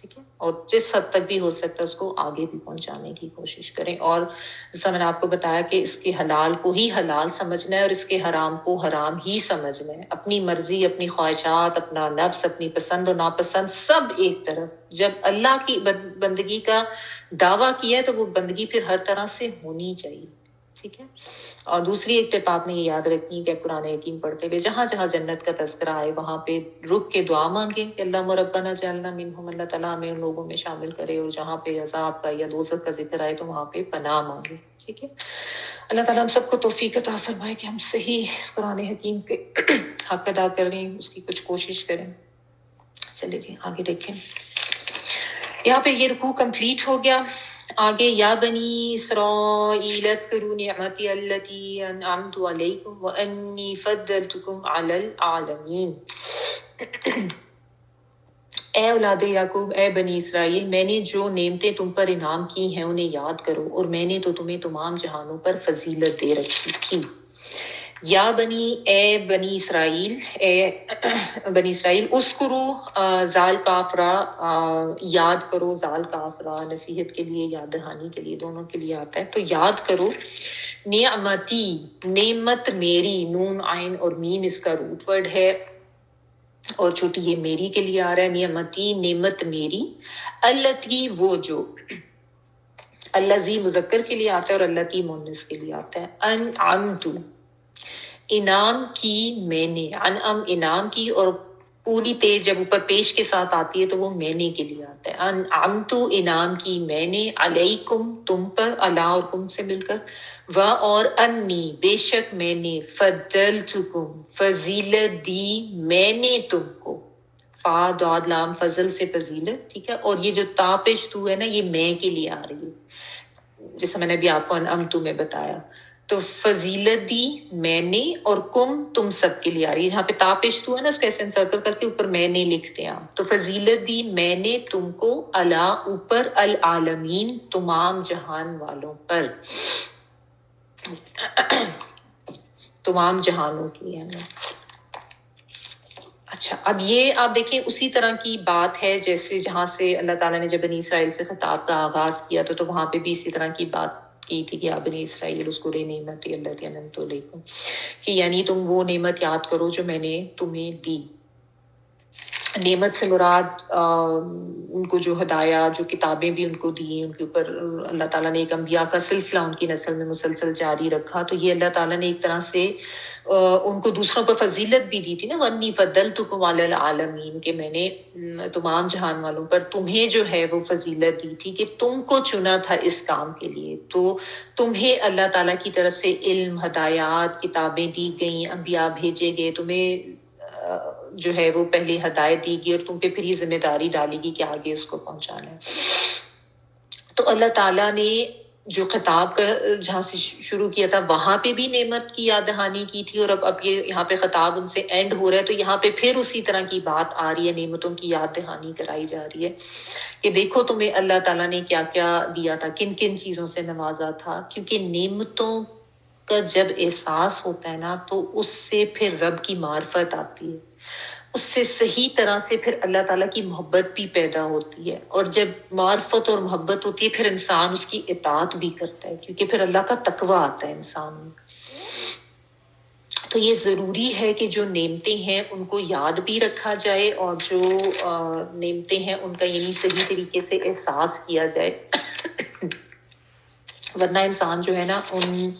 ٹھیک ہے، اور جس حد تک بھی ہو سکتا ہے اس کو آگے بھی پہنچانے کی کوشش کریں. اور جیسا میں نے آپ کو بتایا کہ اس کے حلال کو ہی حلال سمجھنا ہے اور اس کے حرام کو حرام ہی سمجھنا ہے. اپنی مرضی، اپنی خواہشات، اپنا نفس، اپنی پسند و ناپسند سب ایک طرف. جب اللہ کی بندگی کا دعویٰ کیا ہے تو وہ بندگی پھر ہر طرح سے ہونی چاہیے. ٹھیک ہے. اور دوسری ایک ٹپ آپ نے یہ یاد رکھنی کہ قرآن حکیم پڑھتے ہوئے جہاں جہاں جنت کا تذکرہ آئے وہاں پہ رک کے دعا مانگے کہ اللہ ربنا جعلنا منہم، اللہ تعالیٰ ہمیں ان لوگوں میں شامل کرے. اور جہاں پہ عذاب کا یا دوزخ کا ذکر آئے تو وہاں پہ پناہ مانگے. ٹھیک ہے. اللہ تعالیٰ ہم سب کو توفیق عطا فرمائے کہ ہم صحیح اس قرآن حکیم کے حق ادا کریں، اس کی کچھ کوشش کریں. چلے جی آگے دیکھیں. یہاں پہ یہ رکوع کمپلیٹ ہو گیا. آگے یا بنی اسرائیل اذکروا نعمتی التی انعمت علیکم وانی فضلتکم علی العالمین. اے اولاد یعقوب، اے بنی اسرائیل، میں نے جو نعمتیں تم پر انعام کی ہیں انہیں یاد کرو، اور میں نے تو تمہیں تمام جہانوں پر فضیلت دے رکھی تھی. یا بنی، اے بنی اسرائیل، اے بنی اسرائیل، اسکرو زال کافرا، یاد کرو. زال کافرا نصیحت کے لیے، یاد دہانی کے لیے، دونوں کے لیے آتا ہے. تو یاد کرو نعمتی، نعمت میری، نون عین اور میم اس کا روٹ ورڈ ہے اور چھوٹی یہ میری کے لیے آ رہا ہے. نعمتی، نعمت میری، التی وہ جو، الذی مذکر کے لیے آتا ہے اور التی مؤنث کے لیے آتا ہے. انعمت انعام کی میں نے، انعم انعام کی، اور پوری تیز جب اوپر پیش کے ساتھ آتی ہے تو وہ میں نے کے لیے آتا ہے. انعمت انعام کی میں نے، علیکم تم پر، علی اور کم سے مل کر، و اور انی بے شک میں نے، فضلتکم فضیلت دی میں نے تم کو. فا داد لام فضل سے فضیلت. ٹھیک ہے. اور یہ جو تا پیش تو ہے نا یہ میں کے لیے آ رہی ہے جیسا میں نے ابھی آپ کو انعمت میں بتایا. تو فضیلت دی میں نے، اور کم تم سب کے لیے آ رہی ہے. جہاں پہ تا پیش تو ہے نا اس کو ایسے انسرکل کر کے اوپر میں نے لکھتے ہیں آپ. تو فضیلت دی میں نے تم کو، علی اوپر، العالمین تمام جہان والوں پر، تمام جہانوں کی ہے نا. اچھا اب یہ آپ دیکھیں اسی طرح کی بات ہے جیسے جہاں سے اللہ تعالیٰ نے جب بنی اسرائیل سے خطاب کا آغاز کیا تو وہاں پہ بھی اسی طرح کی بات کی تھی کہ بنی اسرائیل اذکروا نعمتی التی انعمت علیکم، کہ یعنی تم وہ نعمت یاد کرو جو میں نے تمہیں دی. نعمت سے مراد ان کو جو ہدایات، جو کتابیں بھی ان کو دی، ان کے اوپر اللہ تعالیٰ نے ایک انبیاء کا سلسلہ ان کی نسل میں مسلسل جاری رکھا. تو یہ اللہ تعالیٰ نے ایک طرح سے ان کو دوسروں پر فضیلت بھی دی تھی نا. وَأَنِّي فَضَّلْتُكُمْ عَلَى الْعَالَمِينَ، کہ میں نے تمام جہان والوں پر تمہیں جو ہے وہ فضیلت دی تھی کہ تم کو چنا تھا اس کام کے لیے. تو تمہیں اللہ تعالیٰ کی طرف سے علم، ہدایات، کتابیں دی گئیں، انبیاء بھیجے گئے، تمہیں جو ہے وہ پہلے ہدایت دی گئی اور تم پہ پھر یہ ذمہ داری ڈالی گی کہ آگے اس کو پہنچانا ہے. تو اللہ تعالیٰ نے جو خطاب کا جہاں سے شروع کیا تھا وہاں پہ بھی نعمت کی یاد دہانی کی تھی، اور اب یہ یہاں پہ خطاب ان سے اینڈ ہو رہا ہے تو یہاں پہ پھر اسی طرح کی بات آ رہی ہے، نعمتوں کی یاد دہانی کرائی جا رہی ہے کہ دیکھو تمہیں اللہ تعالیٰ نے کیا کیا دیا تھا، کن کن چیزوں سے نوازا تھا. کیونکہ نعمتوں کا جب احساس ہوتا ہے نا تو اس سے پھر رب کی معرفت آتی ہے، اس سے صحیح طرح سے پھر اللہ تعالیٰ کی محبت بھی پیدا ہوتی ہے. اور جب معرفت اور محبت ہوتی ہے پھر انسان اس کی اطاعت بھی کرتا ہے کیونکہ پھر اللہ کا تقوی آتا ہے انسان میں. تو یہ ضروری ہے کہ جو نعمتیں ہیں ان کو یاد بھی رکھا جائے اور جو نعمتیں ہیں ان کا یعنی صحیح طریقے سے احساس کیا جائے ورنہ انسان جو ہے نا ان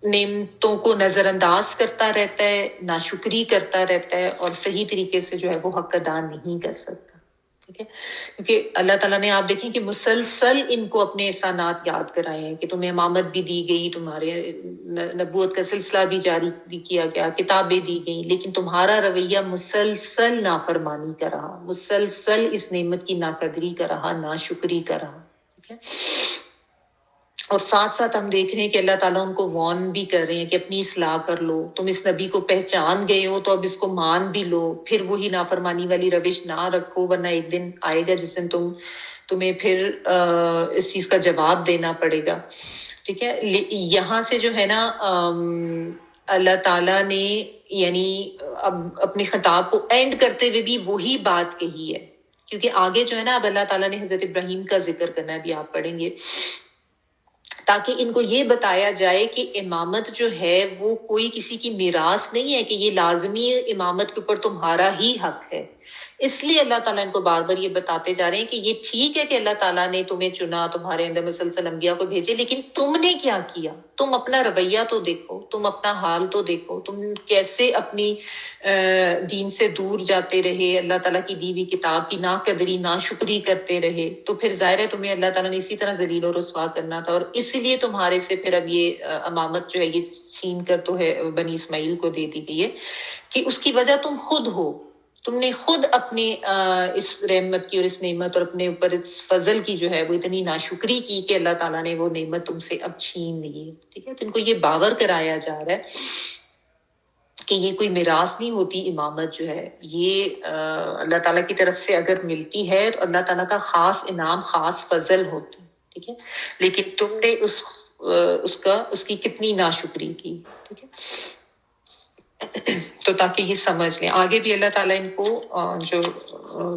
نعمتوں کو نظر انداز کرتا رہتا ہے، ناشکری کرتا رہتا ہے اور صحیح طریقے سے جو ہے وہ حق ادا نہیں کر سکتا. ٹھیک ہے. کیونکہ اللہ تعالیٰ نے آپ دیکھیں کہ مسلسل ان کو اپنے احسانات یاد کرائے ہیں کہ تمہیں امامت بھی دی گئی، تمہارے نبوت کا سلسلہ بھی جاری کیا گیا، کتابیں دی گئیں، لیکن تمہارا رویہ مسلسل نافرمانی کا رہا، مسلسل اس نعمت کی ناقدری کا رہا، ناشکری کا رہا. ٹھیک ہے. اور ساتھ ساتھ ہم دیکھ رہے ہیں کہ اللہ تعالیٰ ان کو وارن بھی کر رہے ہیں کہ اپنی اصلاح کر لو، تم اس نبی کو پہچان گئے ہو تو اب اس کو مان بھی لو، پھر وہی نافرمانی والی روش نہ رکھو ورنہ ایک دن آئے گا جس دن تمہیں پھر اس چیز کا جواب دینا پڑے گا. ٹھیک ہے. یہاں سے جو ہے نا اللہ تعالیٰ نے یعنی اب اپنے خطاب کو اینڈ کرتے ہوئے بھی وہی بات کہی ہے کیونکہ آگے جو ہے نا اب اللہ تعالیٰ نے حضرت ابراہیم کا ذکر کرنا ہے، ابھی آپ پڑھیں گے، تاکہ ان کو یہ بتایا جائے کہ امامت جو ہے وہ کوئی کسی کی میراث نہیں ہے کہ یہ لازمی امامت کے اوپر تمہارا ہی حق ہے۔ اس لیے اللہ تعالیٰ ان کو بار بار یہ بتاتے جا رہے ہیں کہ یہ ٹھیک ہے کہ اللہ تعالیٰ نے تمہیں چنا، تمہارے اندر مسلسل انبیاء کو بھیجے، لیکن تم نے کیا کیا؟ تم اپنا رویہ تو دیکھو، تم اپنا حال تو دیکھو، تم کیسے اپنی دین سے دور جاتے رہے، اللہ تعالیٰ کی دی ہوئی کتاب کی ناقدری ناشکری کرتے رہے، تو پھر ظاہر ہے تمہیں اللہ تعالیٰ نے اسی طرح ذلیل و رسوا کرنا تھا، اور اسی لیے تمہارے سے پھر اب یہ امامت جو ہے یہ چھین کر تو ہے بنی اسماعیل کو دے دی گئی ہے، کہ اس کی وجہ تم خود ہو، تم نے خود اپنے اس رحمت کی اور اس نعمت اور اپنے اوپر اس فضل کی جو ہے وہ اتنی ناشکری کی کہ اللہ تعالیٰ نے وہ نعمت تم سے اب چھین لی ہے، ٹھیک ہے؟ تو ان کو یہ باور کرایا جا رہا ہے کہ یہ کوئی میراث نہیں ہوتی، امامت جو ہے یہ اللہ تعالیٰ کی طرف سے اگر ملتی ہے تو اللہ تعالیٰ کا خاص انعام، خاص فضل ہوتا ہے، ٹھیک ہے؟ لیکن تم نے اس کی کتنی ناشکری کی، ٹھیک ہے؟ تو تاکہ یہ سمجھ لیں آگے بھی اللہ تعالیٰ ان کو جو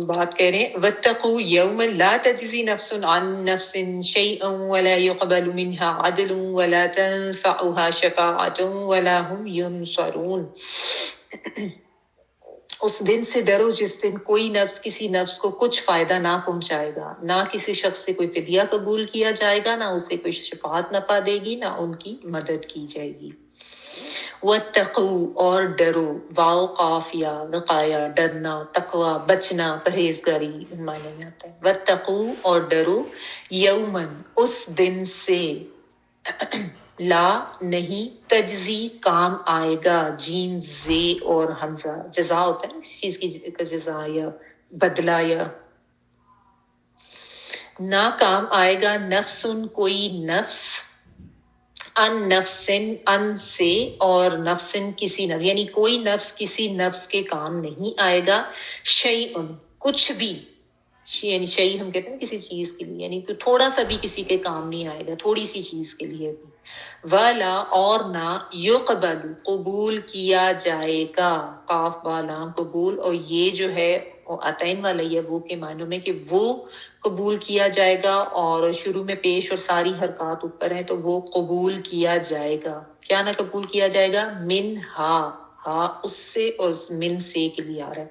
بات کہہ رہے ہیں، وَاتَّقُوا يَوْمًا لَا تَجْزِي نَفْسٌ عَن نَفْسٍ شَيْئًا وَلَا يُقْبَلُ مِنْهَا عَدْلٌ وَلَا تَنفَعُهَا شَفَاعَةٌ وَلَا هُمْ يُنصَرُونَ۔ اس دن سے ڈرو جس دن کوئی نفس کسی نفس کو کچھ فائدہ نہ پہنچائے گا، نہ کسی شخص سے کوئی فدیہ قبول کیا جائے گا، نہ اسے کوئی شفاعت نفع دے گی، نہ ان کی مدد کی جائے گی۔ وَاتَّقُوا اور ڈرو، واو قافیہ وقایا ڈرنا، تقوی بچنا، پرہیزگاری ان معنی میں آتا ہے۔ وَاتَّقُوا اور ڈرو، یومن اس دن سے، لا نہیں، تجزی کام آئے گا، جیم زے اور حمزہ جزا ہوتا ہے نا کسی چیز کی جزا یا بدلہ، یا نہ کام آئے گا نفسن کوئی نفس، ان نفسن ان سے، اور نفسن کسی نفس، یعنی کوئی نفس کسی نفس کے کام نہیں آئے گا، شیئن کچھ بھی، یعنی شیء ہم کہتے ہیں کسی چیز کے لیے، یعنی تھوڑا سا بھی کسی کے کام نہیں آئے گا، تھوڑی سی چیز کے لیے بھی، والا اور نہ، یقبل قبول کیا جائے گا، قاف با لام قبول، اور یہ جو ہے عطین والا یہ وہ کے معنوں میں کہ وہ قبول کیا جائے گا، اور شروع میں پیش اور ساری حرکات اوپر ہیں تو وہ قبول کیا جائے گا، کیا نہ قبول کیا جائے گا، من ہا اس سے، اور من سے کے لیے آ رہا ہے۔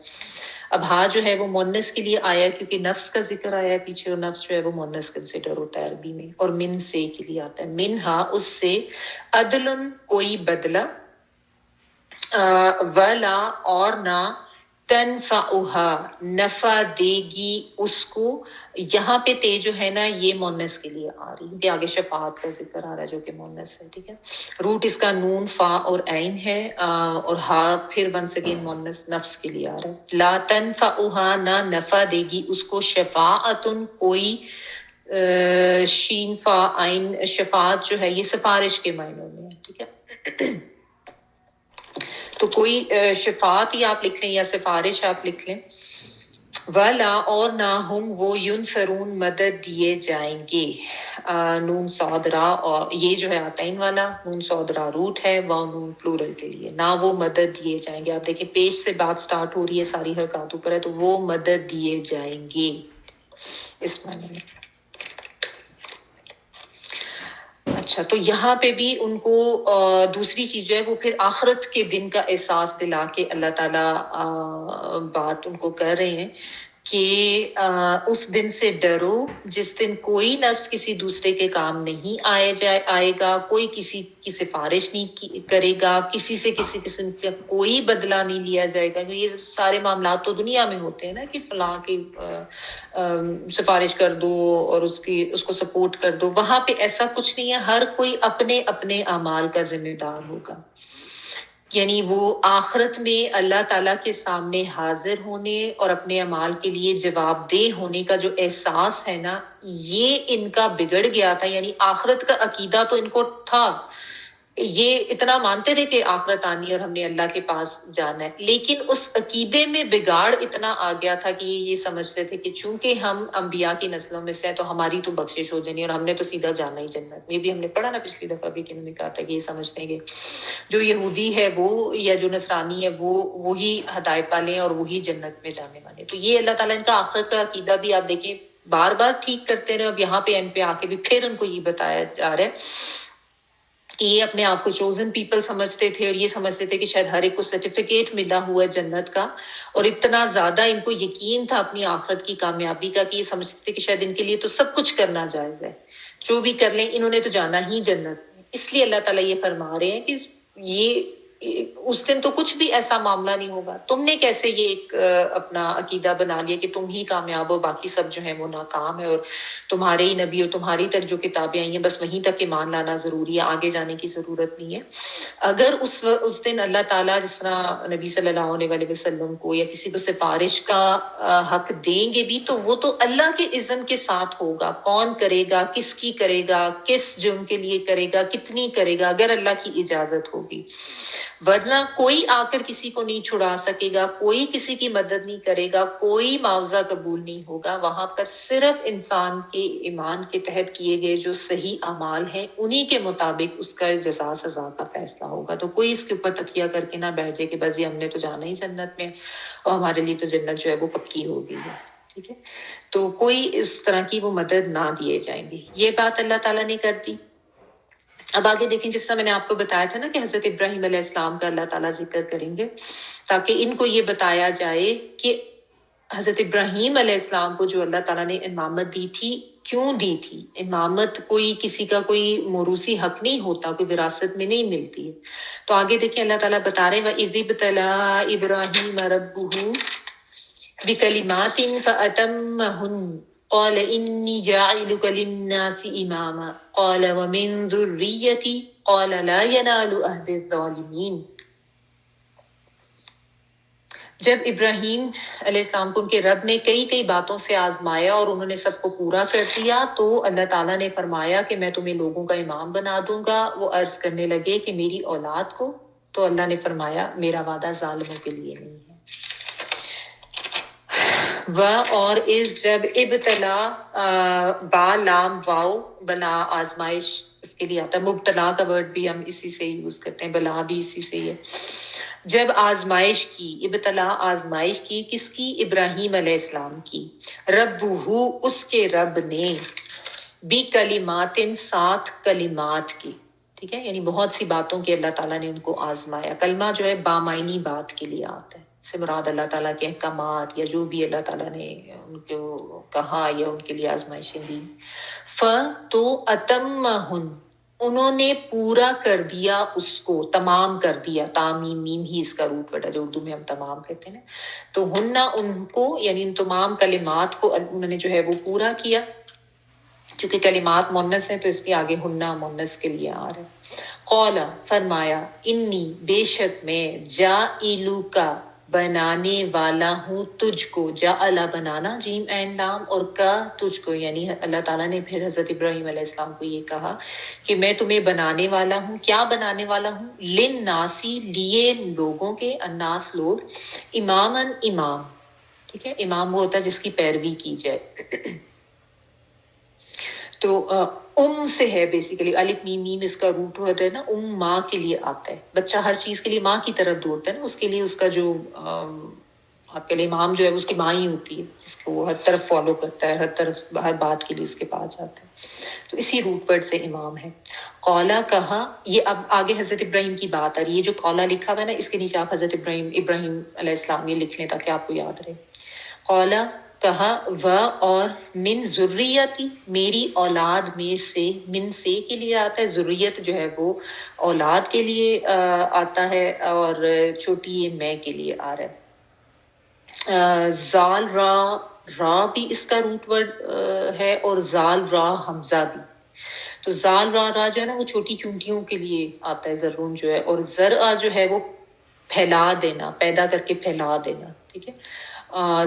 اب ہا جو ہے وہ مونس کے لیے آیا کیونکہ نفس کا ذکر آیا ہے پیچھے، اور نفس جو ہے وہ مونس کنسیڈر ہوتا ہے عربی میں، اور من سے کے لیے آتا ہے، من ہا اس سے، عدل کوئی بدلہ، ولا اور نہ، تنفعها نفع دے گی اس کو، یہاں پہ تے جو ہے نا یہ مونس کے لیے آ رہی ہے، آگے شفاعت کا ذکر آ رہا ہے جو کہ مونس ہے، ٹھیک ہے؟ روٹ اس کا نون فا اور عین ہے، اور ہا پھر ونس اگین مونس نفس کے لیے آ رہا ہے۔ لا تنفعها نہ نفع دے گی اس کو، شفاعتن کوئی، شین فا عین، شفاعت جو ہے یہ سفارش کے معنوں میں ہے، ٹھیک ہے؟ تو کوئی شفاعت ہی آپ لکھ لیں یا سفارش آپ لکھ لیں، ولا اور نہ، ہم وہ، ینصرون مدد دیے جائیں گے، نون صادرا، اور یہ جو ہے عطین والا نون صادرا روٹ ہے، وہ نون پلورل کے لیے، نہ وہ مدد دیے جائیں گے، آپ دیکھیں پیش سے بات سٹارٹ ہو رہی ہے، ساری حرکات اوپر ہے، تو وہ مدد دیے جائیں گے اس معنی میں۔ اچھا، تو یہاں پہ بھی ان کو دوسری چیز جو ہے وہ پھر آخرت کے دن کا احساس دلا کے اللہ تعالیٰ بات ان کو کر رہے ہیں کہ اس دن سے ڈرو جس دن کوئی نفس کسی دوسرے کے کام نہیں آئے گا، کوئی کسی کی سفارش نہیں کرے گا، کسی سے کسی قسم کا کوئی بدلہ نہیں لیا جائے گا۔ یہ سارے معاملات تو دنیا میں ہوتے ہیں نا کہ فلاں کی سفارش کر دو اور اس کو سپورٹ کر دو، وہاں پہ ایسا کچھ نہیں ہے، ہر کوئی اپنے اپنے اعمال کا ذمہ دار ہوگا، یعنی وہ آخرت میں اللہ تعالیٰ کے سامنے حاضر ہونے اور اپنے اعمال کے لیے جواب دہ ہونے کا جو احساس ہے نا، یہ ان کا بگڑ گیا تھا، یعنی آخرت کا عقیدہ تو ان کو تھا یہ اتنا مانتے تھے کہ آخرت آنی اور ہم نے اللہ کے پاس جانا ہے، لیکن اس عقیدے میں بگاڑ اتنا آ گیا تھا کہ یہ سمجھتے تھے کہ چونکہ ہم انبیاء کی نسلوں میں سے ہیں تو ہماری تو بخشش ہو جانی اور ہم نے تو سیدھا جانا ہی جنت میں۔ بھی ہم نے پڑھا نا پچھلی دفعہ بھی کہ انہوں نے کہا تھا کہ یہ سمجھتے ہیں کہ جو یہودی ہے وہ یا جو نصرانی ہے وہ وہی ہدایت والے ہیں اور وہی جنت میں جانے والے ہیں۔ تو یہ اللہ تعالیٰ ان کا آخرت کا عقیدہ بھی آپ دیکھیں بار بار ٹھیک کرتے رہے، اب یہاں پہ اینڈ پہ آ کے بھی پھر ان کو یہ بتایا جا رہا ہے کہ یہ اپنے آپ کو چوزن پیپل سمجھتے تھے اور یہ سمجھتے تھے کہ شاید ہر ایک کو سرٹیفکیٹ ملا ہوا ہے جنت کا، اور اتنا زیادہ ان کو یقین تھا اپنی آخرت کی کامیابی کا کہ یہ سمجھتے تھے کہ شاید ان کے لیے تو سب کچھ کرنا جائز ہے، جو بھی کر لیں انہوں نے تو جانا ہی جنت میں۔ اس لیے اللہ تعالیٰ یہ فرما رہے ہیں کہ یہ اس دن تو کچھ بھی ایسا معاملہ نہیں ہوگا، تم نے کیسے یہ ایک اپنا عقیدہ بنا لیا کہ تم ہی کامیاب ہو، باقی سب جو ہیں وہ ناکام ہے، اور تمہارے ہی نبی اور تمہاری تک جو کتابیں آئی ہیں بس وہیں تک ایمان لانا ضروری ہے، آگے جانے کی ضرورت نہیں ہے۔ اگر اس دن اللہ تعالیٰ جس طرح نبی صلی اللہ علیہ وسلم کو یا کسی کو سفارش کا حق دیں گے بھی تو وہ تو اللہ کے اذن کے ساتھ ہوگا، کون کرے گا، کس کی کرے گا، کس جرم کے لیے کرے گا، کتنی کرے گا، اگر اللہ کی اجازت ہوگی، ورنہ کوئی آ کر کسی کو نہیں چھڑا سکے گا، کوئی کسی کی مدد نہیں کرے گا، کوئی معاوضہ قبول نہیں ہوگا۔ وہاں پر صرف انسان کے ایمان کے تحت کیے گئے جو صحیح اعمال ہیں انہی کے مطابق اس کا جزا سزا کا فیصلہ ہوگا۔ تو کوئی اس کے اوپر تکیہ کر کے نہ بیٹھ جائے کہ بس یہ ہم نے تو جانا ہی جنت میں اور ہمارے لیے تو جنت جو ہے وہ پکی ہو گئی ہے، ٹھیک ہے؟ تو کوئی اس طرح کی وہ مدد نہ دیے جائیں گے، یہ بات اللہ تعالیٰ نے کر دی۔ اب آگے دیکھیں، جس طرح میں نے آپ کو بتایا تھا نا کہ حضرت ابراہیم علیہ السلام کا اللہ تعالیٰ ذکر کریں گے تاکہ ان کو یہ بتایا جائے کہ حضرت ابراہیم علیہ السلام کو جو اللہ تعالیٰ نے امامت دی تھی کیوں دی تھی۔ امامت کوئی کسی کا کوئی موروثی حق نہیں ہوتا، کوئی وراثت میں نہیں ملتی ہے۔ تو آگے دیکھیں اللہ تعالیٰ بتا رہے ہیں وَإِذِ ابْتَلَىٰ إِبْرَاهِيمَ رَبُّهُ بِكَلِمَاتٍ فَأَتَمَّهُنَّ قال انی جاعلک للناس اماما قال ومن ذریتی قال لا ینال عہد الظالمین۔ جب ابراہیم علیہ السلام کو ان کے رب نے کئی باتوں سے آزمایا اور انہوں نے سب کو پورا کر دیا تو اللہ تعالیٰ نے فرمایا کہ میں تمہیں لوگوں کا امام بنا دوں گا۔ وہ عرض کرنے لگے کہ میری اولاد کو، تو اللہ نے فرمایا میرا وعدہ ظالموں کے لیے نہیں ہے۔ اور اس جب ابتلا با لام واو بلا آزمائش اس کے لیے آتا ہے، مبتلا کا ورڈ بھی ہم اسی سے یوز کرتے ہیں، بلا بھی اسی سے ہی ہے۔ جب آزمائش کی، ابتلا آزمائش کی، کس کی؟ ابراہیم علیہ السلام کی۔ ربہ اس کے رب نے، بھی کلمات ساتھ کلمات کی، ٹھیک ہے، یعنی بہت سی باتوں کے اللہ تعالیٰ نے ان کو آزمایا۔ کلمہ جو ہے بامعنی بات کے لیے آتا ہے، سے مراد اللہ تعالیٰ کے احکامات یا جو بھی اللہ تعالیٰ نے ان کو کہا یا ان کے لیے آزمائشیں دی۔ تو اتمہن انہوں نے پورا کر دیا اس کو، تمام کر دیا، تامیم میم ہی اس کا روٹ ورڈ ہے جو اردو میں ہم تمام کہتے ہیں۔ تو ہننا ان کو، یعنی ان تمام کلمات کو انہوں نے جو ہے وہ پورا کیا، چونکہ کلمات مونس ہیں تو اس کے آگے ہننا مونس کے لیے آ رہا ہے۔ قولا فرمایا، انی بے شک میں، جائلو کا بنانے والا ہوں تجھ کو، جعلا بنانا جیم عین لام، اور کا تجھ کو، یعنی اللہ تعالیٰ نے پھر حضرت ابراہیم علیہ السلام کو یہ کہا کہ میں تمہیں بنانے والا ہوں۔ کیا بنانے والا ہوں؟ للناسی لیے لوگوں کے، الناس لوگ، اماماً امام، ٹھیک ہے، امام وہ ہوتا ہے جس کی پیروی کی جائے۔ تو سے ہے بیسیکلی، الف میم میم اس کا روٹ ورڈ ہے نا، ماں کے لیے آتا ہے، بچہ ہر چیز کے لیے ماں کی طرف دوڑتا ہے نا، اس کے لیے اس کا جو آپ کے لیے امام جو ہے اس کی ماں ہی ہوتی ہے جس کو وہ ہر طرف فالو کرتا ہے، ہر طرف ہر بات کے لیے اس کے پاس جاتا ہے، تو اسی روٹ ورڈ سے امام ہے۔ قولا کہا، یہ اب آگے حضرت ابراہیم کی بات آ رہی ہے، جو قولا لکھا ہوا ہے نا اس کے نیچے آپ حضرت ابراہیم علیہ السلام یہ لکھ لیں تاکہ آپ کو یاد رہے۔ قولا کہا، و اور من ذریتی میری اولاد میں سے، من سے کے لیے آتا ہے، ذریت جو ہے وہ اولاد کے لیے آتا ہے، اور چھوٹی میں کے لیے آ رہا ہے۔ زال را بھی اس کا روٹ ورڈ ہے، اور زال را حمزہ بھی۔ تو زال را جو ہے نا وہ چھوٹی چونٹیوں کے لیے آتا ہے، زرون جو ہے، اور زرع جو ہے وہ پھیلا دینا، پیدا کر کے پھیلا دینا، ٹھیک ہے۔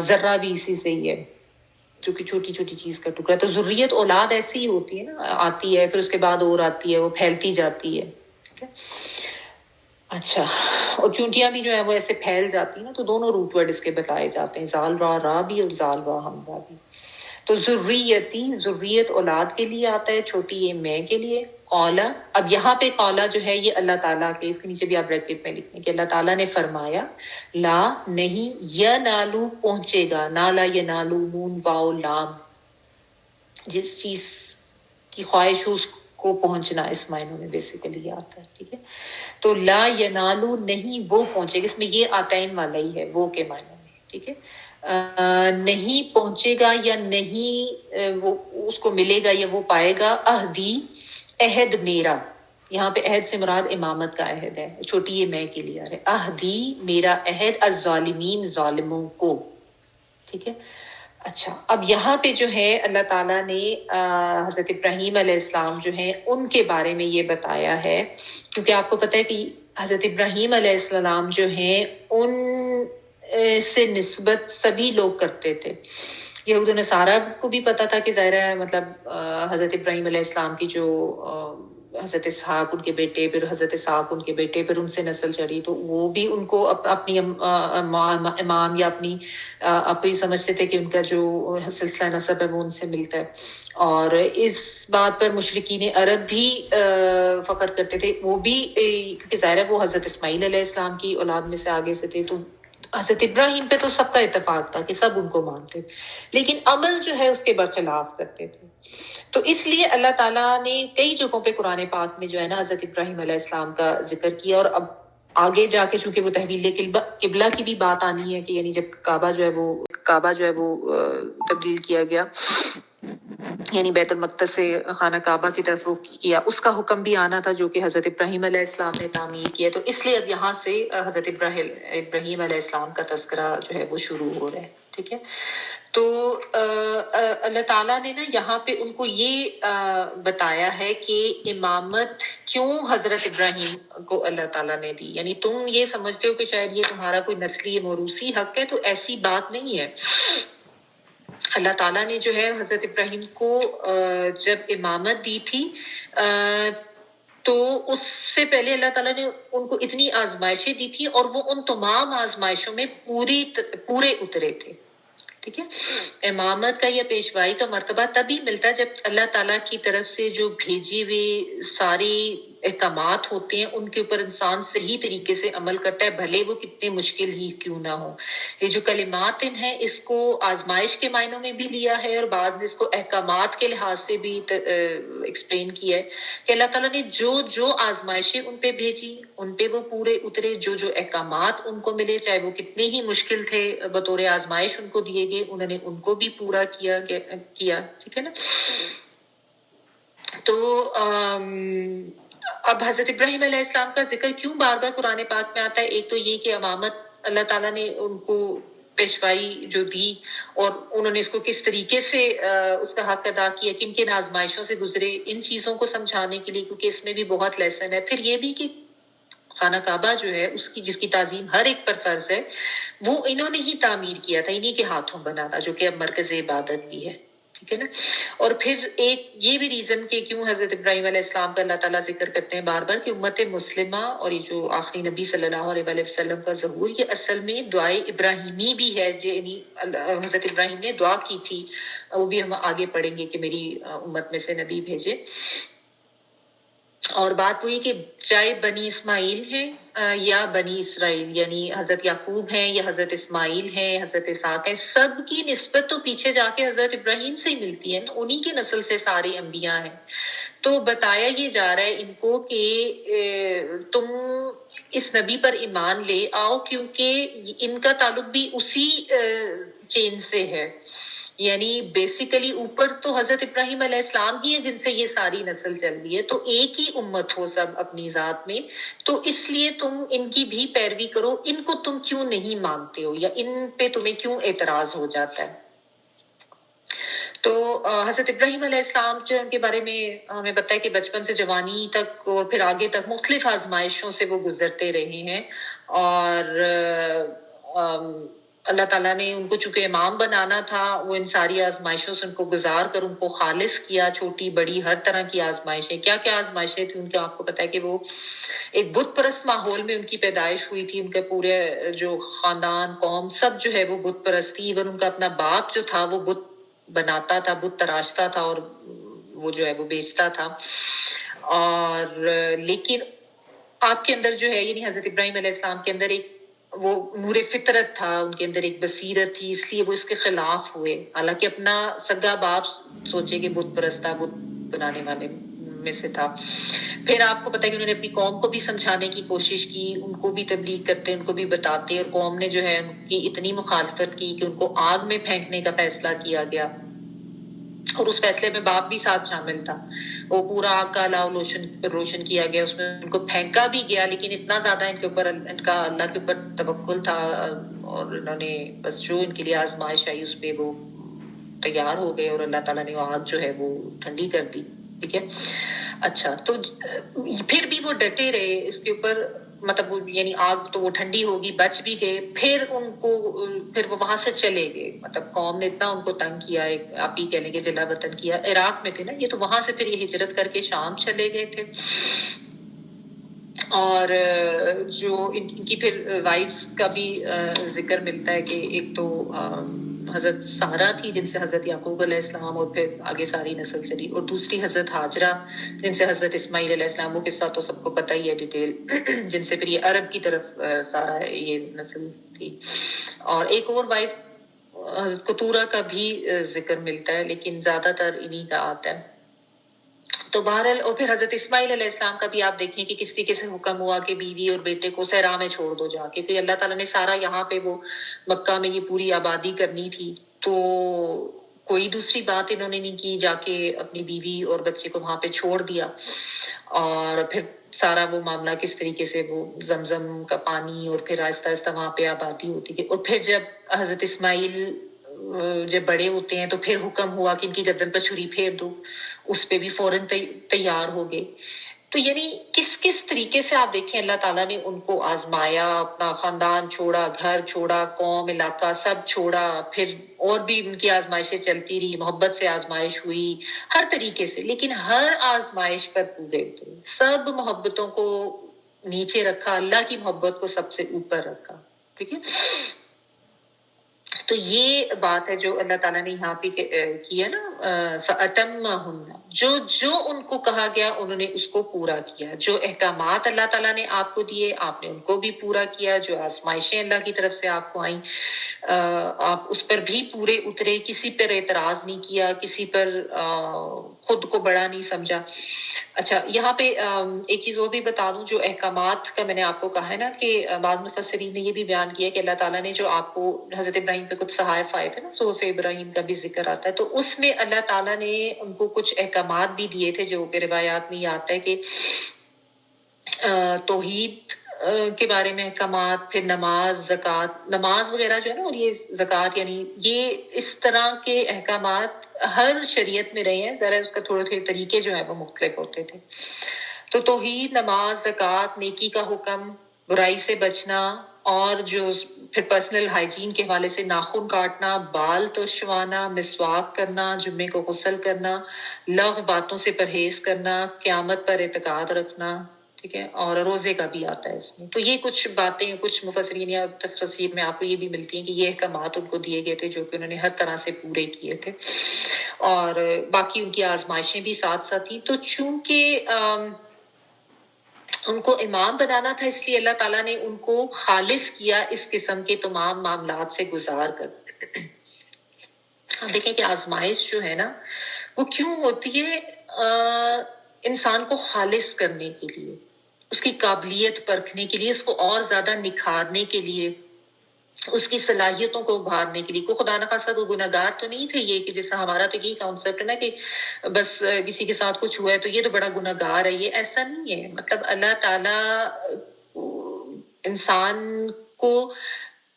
ذرہ بھی اسی سے ہی ہے جو کہ چھوٹی چھوٹی چیز کا ٹکڑا۔ تو ذریت اولاد ایسی ہی ہوتی ہے نا، آتی ہے پھر اس کے بعد اور آتی ہے، وہ پھیلتی جاتی ہے، ٹھیک ہے. اچھا، اور چونٹیاں بھی جو ہے وہ ایسے پھیل جاتی ہیں تو دونوں روٹ ورڈ اس کے بتائے جاتے ہیں، زال را را بھی اور زال را حمزہ بھی. تو ذریتی، ذریت اولاد کے لیے آتا ہے، چھوٹی یہ میں کے لیے. قولا، اب یہاں پہ قولا جو ہے یہ اللہ تعالیٰ کے، اس کے نیچے بھی آپ بریکٹ میں لکھیں کہ اللہ تعالیٰ نے فرمایا، لا نہیں، ینالو پہنچے گا، نالا ینالو نون واو لام، جس چیز کی خواہش ہو اس کو پہنچنا، اس معنوں میں بیسیکلی آتا ہے. ٹھیک ہے، تو لا ینالو نہیں وہ پہنچے گا، اس میں یہ آتین والا ہی ہے وہ کے معنوں میں. ٹھیک ہے، نہیں پہنچے گا یا نہیں وہ اس کو ملے گا یا وہ پائے گا، عہدی عہد میرا. یہاں پہ عہد سے مراد امامت کا عہد ہے، چھوٹی یہ میں کے لیے آ رہا ہے، عہدی میرا عہد، الظالمین ظالموں کو. ٹھیک ہے. اچھا، اب یہاں پہ جو ہے اللہ تعالیٰ نے حضرت ابراہیم علیہ السلام جو ہیں ان کے بارے میں یہ بتایا ہے، کیونکہ آپ کو پتہ ہے کہ حضرت ابراہیم علیہ السلام جو ہیں ان سے نسبت سبھی لوگ کرتے تھے. یہود و نصارہ کو بھی پتا تھا کہ ظاہر ہے مطلب حضرت ابراہیم علیہ السلام کی جو حضرت اسحاق ان کے بیٹے، پھر حضرت اسحاق ان کے بیٹے، پھر ان سے نسل چڑھی، تو وہ بھی ان کو اپنی امام یا اپنی آپ یہ سمجھتے تھے کہ ان کا جو سلسلہ نسب ہے وہ ان سے ملتا ہے. اور اس بات پر مشرکین عرب بھی فخر کرتے تھے، وہ بھی کیونکہ ظاہر ہے وہ حضرت اسماعیل علیہ السلام کی اولاد میں سے آگے سے تھے، تو حضرت ابراہیم پہ تو سب کا اتفاق تھا کہ سب ان کو مانتے، لیکن عمل جو ہے اس کے برخلاف کرتے تھے. تو اس لیے اللہ تعالیٰ نے کئی جگہوں پہ قرآن پاک میں جو ہے نا حضرت ابراہیم علیہ السلام کا ذکر کیا، اور اب آگے جا کے چونکہ وہ تحویل قبلہ کی بھی بات آنی ہے کہ یعنی جب کعبہ جو ہے وہ تبدیل کیا گیا، یعنی بیت المقدس سے خانہ کعبہ کی طرف رخ کیا، اس کا حکم بھی آنا تھا جو کہ حضرت ابراہیم علیہ السلام نے تعمیر کیا. تو اس لیے اب یہاں سے حضرت ابراہیم علیہ السلام کا تذکرہ جو ہے وہ شروع ہو رہا ہے. ٹھیک ہے، تو اللہ تعالیٰ نے نا یہاں پہ ان کو یہ بتایا ہے کہ امامت کیوں حضرت ابراہیم کو اللہ تعالیٰ نے دی. یعنی تم یہ سمجھتے ہو کہ شاید یہ تمہارا کوئی نسلی موروثی حق ہے، تو ایسی بات نہیں ہے. اللہ تعالیٰ نے جو ہے حضرت ابراہیم کو جب امامت دی تھی تو اس سے پہلے اللہ تعالیٰ نے ان کو اتنی آزمائشیں دی تھی، اور وہ ان تمام آزمائشوں میں پورے اترے تھے. ٹھیک ہے، امامت کا یا پیشوائی کا مرتبہ تبھی ملتا ہے جب اللہ تعالیٰ کی طرف سے جو بھیجی ہوئے ساری احکامات ہوتے ہیں ان کے اوپر انسان صحیح طریقے سے عمل کرتا ہے، بھلے وہ کتنے مشکل ہی کیوں نہ ہو. یہ جو کلمات ہیں اس کو آزمائش کے معنوں میں بھی لیا ہے، اور بعد میں اس کو احکامات کے لحاظ سے بھی ایکسپلین کیا ہے کہ اللہ تعالیٰ نے جو آزمائشیں ان پہ بھیجی ان پہ وہ پورے اترے، جو احکامات ان کو ملے چاہے وہ کتنے ہی مشکل تھے بطور آزمائش ان کو دیے گئے، انہوں نے ان کو بھی پورا کیا. ٹھیک ہے نا. تو اب حضرت ابراہیم علیہ السلام کا ذکر کیوں بار بار قرآن پاک میں آتا ہے؟ ایک تو یہ کہ امامت اللہ تعالیٰ نے ان کو پیشوائی جو دی اور انہوں نے اس کو کس طریقے سے اس کا حق ادا کیا، کن کن آزمائشوں سے گزرے، ان چیزوں کو سمجھانے کے لیے، کیونکہ اس میں بھی بہت لیسن ہے. پھر یہ بھی کہ خانہ کعبہ جو ہے اس کی جس کی تعظیم ہر ایک پر فرض ہے، وہ انہوں نے ہی تعمیر کیا تھا، انہی کے ہاتھوں بنا تھا، جو کہ اب مرکز عبادت بھی ہے. ٹھیک ہے نا. اور پھر ایک یہ بھی ریزن کہ کیوں حضرت ابراہیم علیہ السلام کا اللہ تعالیٰ ذکر کرتے ہیں بار بار کہ امت مسلمہ اور یہ جو آخری نبی صلی اللہ علیہ وسلم کا ظہور، یہ اصل میں دعائے ابراہیمی بھی ہے، یعنی حضرت ابراہیم نے دعا کی تھی، وہ بھی ہم آگے پڑھیں گے کہ میری امت میں سے نبی بھیجے. اور بات وہی کہ چاہے بنی اسماعیل ہیں یا بنی اسرائیل، یعنی حضرت یعقوب ہیں یا حضرت اسماعیل ہیں، حضرت اسحاق ہیں، سب کی نسبت تو پیچھے جا کے حضرت ابراہیم سے ہی ملتی ہے، انہی کے نسل سے سارے انبیاء ہیں. تو بتایا یہ جا رہا ہے ان کو کہ تم اس نبی پر ایمان لے آؤ، کیونکہ ان کا تعلق بھی اسی چین سے ہے. یعنی بیسیکلی اوپر تو حضرت ابراہیم علیہ السلام ہی ہیں جن سے یہ ساری نسل چل رہی ہے، تو ایک ہی امت ہو سب اپنی ذات میں، تو اس لیے تم ان کی بھی پیروی کرو. ان کو تم کیوں نہیں مانتے ہو، یا ان پہ تمہیں کیوں اعتراض ہو جاتا ہے؟ تو حضرت ابراہیم علیہ السلام جو ان کے بارے میں ہمیں پتہ ہے کہ بچپن سے جوانی تک اور پھر آگے تک مختلف آزمائشوں سے وہ گزرتے رہے ہیں، اور اللہ تعالیٰ نے ان کو چونکہ امام بنانا تھا، وہ ان ساری آزمائشوں سے ان کو گزار کر ان کو خالص کیا، چھوٹی بڑی ہر طرح کی آزمائشیں. کیا کیا آزمائشیں تھیں ان کے، آپ کو پتا ہے کہ وہ ایک بت پرست ماحول میں ان کی پیدائش ہوئی تھی. ان کے پورے جو خاندان قوم سب جو ہے وہ بت پرست تھی. ایون ان کا اپنا باپ جو تھا وہ بت بناتا تھا، بت تراشتا تھا اور وہ جو ہے وہ بیچتا تھا. اور لیکن آپ کے اندر جو ہے یعنی حضرت ابراہیم علیہ السلام کے اندر ایک وہ نور فطرت تھا، ان کے اندر ایک بصیرت تھی، اس لیے وہ اس کے خلاف ہوئے. حالانکہ اپنا سگا باپ سوچے کہ بت پرست تھا، بت بنانے والے میں سے تھا. پھر آپ کو پتا ہے کہ انہوں نے اپنی قوم کو بھی سمجھانے کی کوشش کی، ان کو بھی تبلیغ کرتے، ان کو بھی بتاتے، اور قوم نے جو ہے ان کی اتنی مخالفت کی کہ ان کو آگ میں پھینکنے کا فیصلہ کیا گیا. اور اس فیصلے میں باپ بھی ساتھ شامل تھا. وہ پورا آگ کا الاؤ روشن کیا گیا، اس میں ان کو پھینکا بھی گیا، لیکن اتنا زیادہ ان کے اوپر ان کا اللہ کے اوپر توکل تھا اور انہوں نے بس جو ان کے لیے آزمائش آئی اس پہ وہ تیار ہو گئے اور اللہ تعالیٰ نے وہ آگ جو ہے وہ ٹھنڈی کر دی. ٹھیک ہے. اچھا، تو پھر بھی وہ ڈٹے رہے اس کے اوپر، مطلب وہ یعنی آگ تو وہ ٹھنڈی ہوگی، بچ بھی گئے. پھر وہ وہاں سے چلے گئے. مطلب قوم نے اتنا ان کو تنگ کیا، آپ ہی کہہ لیں گے جلا وطن کیا. عراق میں تھے نا یہ، تو وہاں سے پھر یہ ہجرت کر کے شام چلے گئے تھے. اور جو ان کی پھر وائفز کا بھی ذکر ملتا ہے کہ ایک تو حضرت سارہ تھی جن سے حضرت یعقوب علیہ السلام اور پھر آگے ساری نسل چلی، اور دوسری حضرت ہاجرہ جن سے حضرت اسماعیل علیہ السلام، وہ قصہ تو سب کو پتہ ہی ہے ڈیٹیل، جن سے پھر یہ عرب کی طرف سارا یہ نسل تھی. اور ایک اور وائف حضرت قطورہ کا بھی ذکر ملتا ہے، لیکن زیادہ تر انہی کا آتا ہے. تو بہرحال، اور پھر حضرت اسماعیل علیہ السلام کا بھی آپ دیکھیں کہ کس طریقے سے حکم ہوا کہ بیوی اور بیٹے کو صحرا میں چھوڑ دو جا کے. پھر اللہ تعالیٰ نے سارا یہاں پہ وہ مکہ میں یہ پوری آبادی کرنی تھی، تو کوئی دوسری بات انہوں نے نہیں کی، جا کے اپنی بیوی اور بچے کو وہاں پہ چھوڑ دیا. اور پھر سارا وہ معاملہ کس طریقے سے وہ زمزم کا پانی اور پھر آہستہ آہستہ وہاں پہ آبادی ہوتی گئی. اور پھر جب حضرت اسماعیل جب بڑے ہوتے ہیں تو پھر حکم ہوا کہ ان کی گردن پر چھری پھیر دو، اس پہ بھی فوراً تیار ہو گئے. تو یعنی کس کس طریقے سے آپ دیکھیں اللہ تعالیٰ نے ان کو آزمایا، اپنا خاندان چھوڑا، گھر چھوڑا، قوم علاقہ سب چھوڑا. پھر اور بھی ان کی آزمائشیں چلتی رہی، محبت سے آزمائش ہوئی ہر طریقے سے، لیکن ہر آزمائش پر پورے اترے. سب محبتوں کو نیچے رکھا، اللہ کی محبت کو سب سے اوپر رکھا. ٹھیک ہے. تو یہ بات ہے جو اللہ تعالیٰ نے یہاں پہ کی ہے نا، فَأَتَمَّهُنَّ، جو ان کو کہا گیا انہوں نے اس کو پورا کیا. جو احکامات اللہ تعالیٰ نے آپ کو دیے آپ نے ان کو بھی پورا کیا. جو آزمائشیں اللہ کی طرف سے آپ کو آئیں آپ اس پر بھی پورے اترے، کسی پر اعتراض نہیں کیا، کسی پر خود کو بڑا نہیں سمجھا. اچھا، یہاں پہ ایک چیز وہ بھی بتا دوں، جو احکامات کا میں نے آپ کو کہا ہے نا کہ بعض مفسرین نے یہ بھی بیان کیا کہ اللہ تعالیٰ نے جو آپ کو حضرت ابراہیم پہ کچھ صحائف آئے تھے نا، صحف ابراہیم کا بھی ذکر آتا ہے، تو اس میں اللہ تعالیٰ نے ان کو کچھ احکامات بھی دیے تھے، جو کہ روایات میں یہ آتا ہے کہ توحید کے بارے میں احکامات، پھر نماز، زکوٰۃ، نماز وغیرہ جو ہے نا، اور یہ زکوٰۃ، یعنی یہ اس طرح کے احکامات ہر شریعت میں رہے ہیں. ذرا اس کا تھوڑے طریقے جو ہیں وہ مختلف ہوتے تھے. تو توحید، نماز، زکوٰۃ، نیکی کا حکم، برائی سے بچنا، اور جو پھر پرسنل ہائیجین کے حوالے سے ناخن کاٹنا، بال تشوانا، مسواک کرنا، جمعے کو غسل کرنا، لغو باتوں سے پرہیز کرنا، قیامت پر اعتقاد رکھنا. ٹھیک ہے. اور روزے کا بھی آتا ہے اس میں. تو یہ کچھ باتیں کچھ مفسرین یا تفسیر میں آپ کو یہ بھی ملتی ہیں کہ یہ احکامات ان کو دیے گئے تھے جو کہ انہوں نے ہر طرح سے پورے کیے تھے، اور باقی ان کی آزمائشیں بھی ساتھ ساتھ تھیں. تو چونکہ ان کو امام بنانا تھا، اس لیے اللہ تعالیٰ نے ان کو خالص کیا اس قسم کے تمام معاملات سے گزار کر. دیکھیں کہ آزمائش جو ہے نا وہ کیوں ہوتی ہے؟ انسان کو خالص کرنے کے لیے، اس کی قابلیت پرکھنے کے لیے، اس کو اور زیادہ نکھارنے کے لیے، اس کی صلاحیتوں کو ابھارنے کے لیے. کو خدا نخواستہ کوئی گناہ گار تو نہیں تھے یہ، کہ جیسا ہمارا تو یہی کانسیپٹ ہے نا کہ بس کسی کے ساتھ کچھ ہوا ہے تو یہ تو بڑا گناہ گار ہے. یہ ایسا نہیں ہے. مطلب اللہ تعالیٰ انسان کو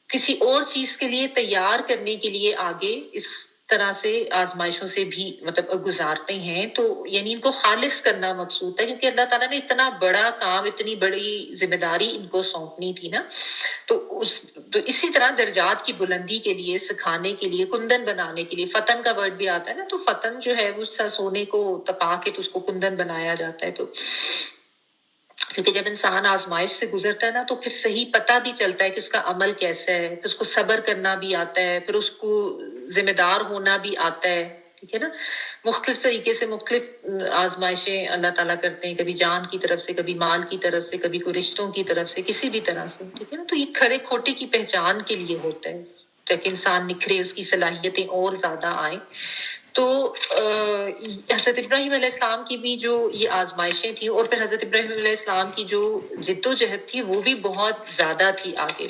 کسی اور چیز کے لیے تیار کرنے کے لیے آگے اس طرح سے آزمائشوں سے بھی مطلب گزارتے ہیں، تو یعنی ان کو خالص کرنا مقصود تھا، کیونکہ اللہ تعالیٰ نے اتنا بڑا کام، اتنی بڑی ذمہ داری ان کو سونپنی تھی نا، تو اسی طرح درجات کی بلندی کے لیے، سکھانے کے لیے، کندن بنانے کے لیے، فتن کا ورڈ بھی آتا ہے نا، تو فتن جو ہے وہ سونے کو تپا کے تو اس کو کندن بنایا جاتا ہے، تو کیونکہ جب انسان آزمائش سے گزرتا ہے نا تو پھر صحیح پتہ بھی چلتا ہے کہ اس کا عمل کیسا ہے، پھر اس کو صبر کرنا بھی آتا ہے، پھر اس کو ذمہ دار ہونا بھی آتا ہے، ٹھیک ہے نا۔ مختلف طریقے سے مختلف آزمائشیں اللہ تعالیٰ کرتے ہیں، کبھی جان کی طرف سے، کبھی مال کی طرف سے، کبھی کوئی رشتوں کی طرف سے، کسی بھی طرح سے، ٹھیک ہے نا۔ تو یہ کھڑے کھوٹے کی پہچان کے لیے ہوتا ہے، تاکہ انسان نکھرے، اس کی صلاحیتیں اور زیادہ آئیں۔ تو حضرت ابراہیم علیہ السلام کی بھی جو یہ آزمائشیں تھیں، اور پھر حضرت ابراہیم علیہ السلام کی جو جد و جہد تھی وہ بھی بہت زیادہ تھی آگے۔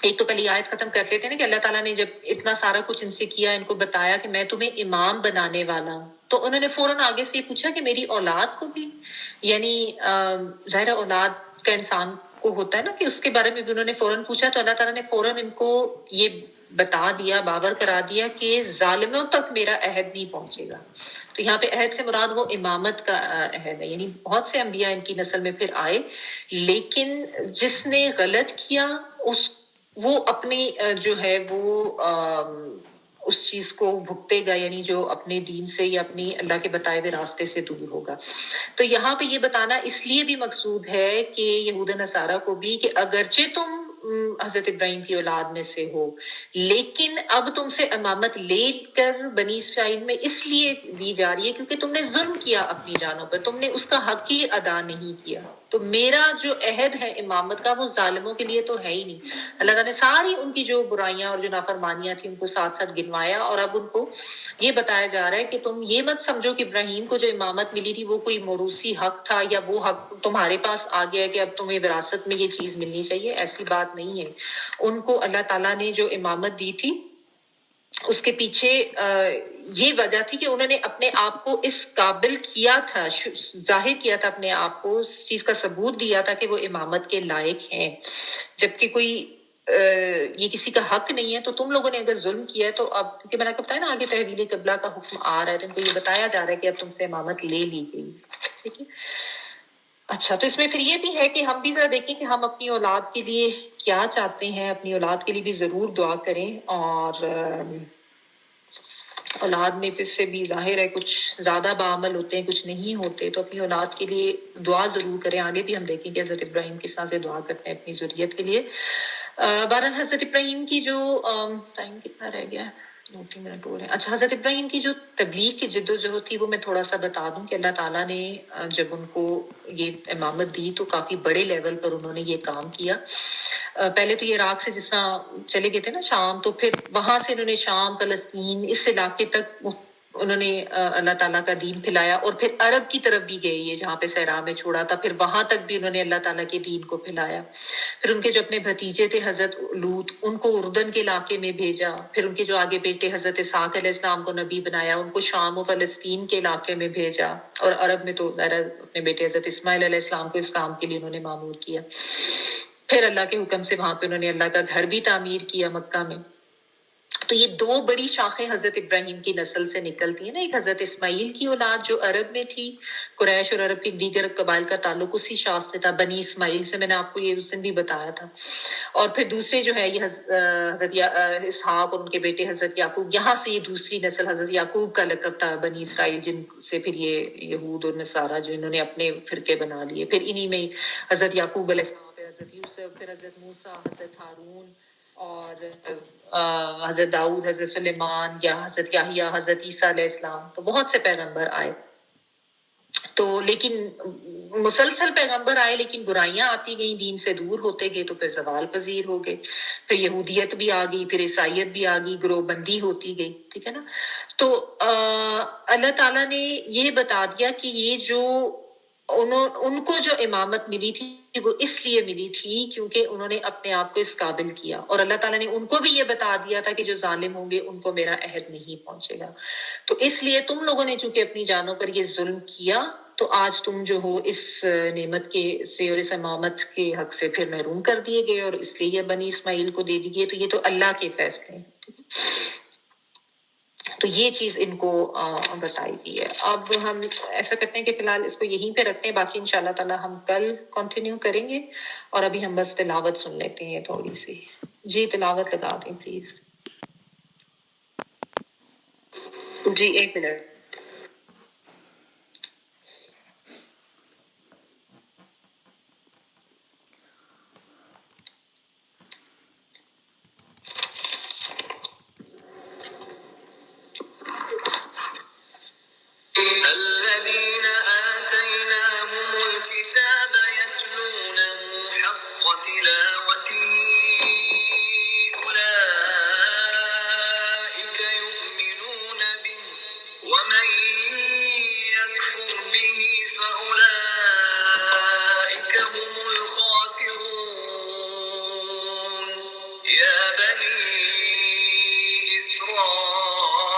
ایک تو پہلی آیت ختم کر لیتے ہیں نا کہ اللہ تعالیٰ نے جب اتنا سارا کچھ ان سے کیا، ان کو بتایا کہ میں تمہیں امام بنانے والا ہوں، تو انہوں نے فوراً آگے سے یہ پوچھا کہ میری اولاد کو بھی، یعنی ظاہر اولاد کا انسان کو ہوتا ہے نا کہ اس کے بارے میں بھی انہوں نے فوراً پوچھا، تو اللہ تعالیٰ نے فوراً ان کو یہ بتا دیا، باور کرا دیا کہ ظالموں تک میرا عہد نہیں پہنچے گا۔ تو یہاں پہ عہد سے مراد وہ امامت کا عہد ہے، یعنی بہت سے انبیاء ان کی نسل میں پھر آئے، لیکن جس نے غلط کیا وہ اپنی جو ہے وہ اس چیز کو بھگتے گا، یعنی جو اپنے دین سے یا اپنی اللہ کے بتائے ہوئے راستے سے دور ہوگا۔ تو یہاں پہ یہ بتانا اس لیے بھی مقصود ہے کہ یہود نصارہ کو بھی کہ اگرچہ تم حضرت ابراہیم کی اولاد میں سے ہو، لیکن اب تم سے امامت لے کر بنی اسرائیل میں اس لیے دی جا رہی ہے کیونکہ تم نے ظلم کیا اپنی جانوں پر، تم نے اس کا حق ہی ادا نہیں کیا۔ تو میرا جو عہد ہے امامت کا وہ ظالموں کے لیے تو ہے ہی نہیں۔ اللہ تعالیٰ نے ساری ان کی جو برائیاں اور جو نافرمانیاں تھیں ان کو ساتھ ساتھ گنوایا، اور اب ان کو یہ بتایا جا رہا ہے کہ تم یہ مت سمجھو کہ ابراہیم کو جو امامت ملی تھی وہ کوئی موروثی حق تھا، یا وہ حق تمہارے پاس آ گیا ہے کہ اب تمہیں وراثت میں یہ چیز ملنی چاہیے، ایسی بات نہیں ہے۔ ان کو اللہ تعالیٰ نے جو امامت دی تھی اس کے پیچھے یہ وجہ تھی کہ انہوں نے اپنے آپ کو اس قابل کیا تھا، ظاہر کیا تھا اپنے آپ کو، اس چیز کا ثبوت دیا تھا کہ وہ امامت کے لائق ہیں، جبکہ کوئی یہ کسی کا حق نہیں ہے۔ تو تم لوگوں نے اگر ظلم کیا ہے تو اب، کیونکہ میں نے آپ کو بتایا نا آگے تحویل قبلہ کا حکم آ رہا ہے، تو ان کو یہ بتایا جا رہا ہے کہ اب تم سے امامت لے لی گئی، ٹھیک ہے۔ اچھا، تو اس میں پھر یہ بھی ہے کہ ہم بھی ذرا دیکھیں کہ ہم اپنی اولاد کے لیے کیا چاہتے ہیں، اپنی اولاد کے لیے بھی ضرور دعا کریں، اور اولاد میں پھر سے بھی ظاہر ہے کچھ زیادہ بعمل ہوتے ہیں، کچھ نہیں ہوتے، تو اپنی اولاد کے لیے دعا ضرور کریں۔ آگے بھی ہم دیکھیں کہ حضرت ابراہیم کس طرح سے دعا کرتے ہیں اپنی ذریت کے لیے۔ بہرحال حضرت ابراہیم کی جو ٹائم کتنا رہ گیا ہے، 2-3 منٹ ہو رہے ہیں۔ اچھا، حضرت ابراہیم کی جو تبلیغ کی جد و جہد تھی وہ میں تھوڑا سا بتا دوں کہ اللہ تعالیٰ نے جب ان کو یہ امامت دی تو کافی بڑے لیول پر انہوں نے یہ کام کیا۔ پہلے تو یہ عراق سے جس طرح چلے گئے تھے نا شام، تو پھر وہاں سے انہوں نے شام، فلسطین، اس علاقے تک انہوں نے اللہ تعالیٰ کا دین پھیلایا، اور پھر عرب کی طرف بھی گئے، یہ جہاں پہ صحرا میں چھوڑا تھا، پھر وہاں تک بھی انہوں نے اللہ تعالیٰ کے دین کو پھیلایا۔ پھر ان کے جو اپنے بھتیجے تھے حضرت لوط، ان کو اردن کے علاقے میں بھیجا، پھر ان کے جو آگے بیٹے حضرت اسحاق علیہ السلام کو نبی بنایا، ان کو شام و فلسطین کے علاقے میں بھیجا، اور عرب میں تو ظاہر اپنے بیٹے حضرت اسماعیل علیہ السلام کو اس کام کے لیے انہوں نے مامور کیا۔ پھر اللہ کے حکم سے وہاں پہ انہوں نے اللہ کا گھر بھی تعمیر کیا مکہ میں۔ تو یہ دو بڑی شاخیں حضرت ابراہیم کی نسل سے نکلتی ہیں نا، ایک حضرت اسماعیل کی اولاد جو عرب میں تھی، قریش اور عرب کے دیگر قبائل کا تعلق اسی شاخ سے تھا، بنی اسماعیل سے، میں نے آپ کو یہ اس دن بھی بتایا تھا۔ اور پھر دوسرے جو ہے یہ حضرت اسحاق اور ان کے بیٹے حضرت یعقوب، یہاں سے یہ دوسری نسل حضرت یعقوب کا لقب تھا بنی اسرائیل، جن سے پھر یہ یہود اور نصارہ جو انہوں نے اپنے فرقے بنا لیے، پھر انہی میں حضرت یعقوب علیہ السلام، پھر حضرت یوسف، پھر حضرت موسیٰ، حضرت ہارون، اور حضرت داؤد، حضرت سلیمان، یا حضرت یحییٰ، حضرت عیسیٰ علیہ السلام، تو بہت سے پیغمبر آئے۔ تو لیکن مسلسل پیغمبر آئے، لیکن برائیاں آتی گئیں، دین سے دور ہوتے گئے، تو پھر زوال پذیر ہو گئے، پھر یہودیت بھی آ گئی، پھر عیسائیت بھی آ گئی، گروہ بندی ہوتی گئی، ٹھیک ہے نا۔ تو اللہ تعالیٰ نے یہ بتا دیا کہ یہ جو ان کو جو امامت ملی تھی وہ اس لیے ملی تھی کیونکہ انہوں نے اپنے آپ کو اس قابل کیا، اور اللہ تعالیٰ نے ان کو بھی یہ بتا دیا تھا کہ جو ظالم ہوں گے ان کو میرا عہد نہیں پہنچے گا۔ تو اس لیے تم لوگوں نے چونکہ اپنی جانوں پر یہ ظلم کیا، تو آج تم جو ہو اس نعمت کے سے اور اس امامت کے حق سے پھر محروم کر دیے گئے، اور اس لیے یہ بنی اسماعیل کو دے دی گئی۔ تو یہ تو اللہ کے فیصلے ہیں۔ تو یہ چیز ان کو بتائی گئی ہے. اب ہم ایسا کرتے ہیں کہ فی الحال اس کو یہیں پہ رکھتے ہیں، باقی انشاءاللہ تعالیٰ ہم کل کنٹینیو کریں گے. اور ابھی ہم بس تلاوت سن لیتے ہیں تھوڑی سی. جی تلاوت لگا دیں پلیز. G 1 minute. الذين آتيناهم الكتاب يتلونه حق تلاوته أولئك يؤمنون به ومن يكفر به فأولئك هم الخاسرون. يا بني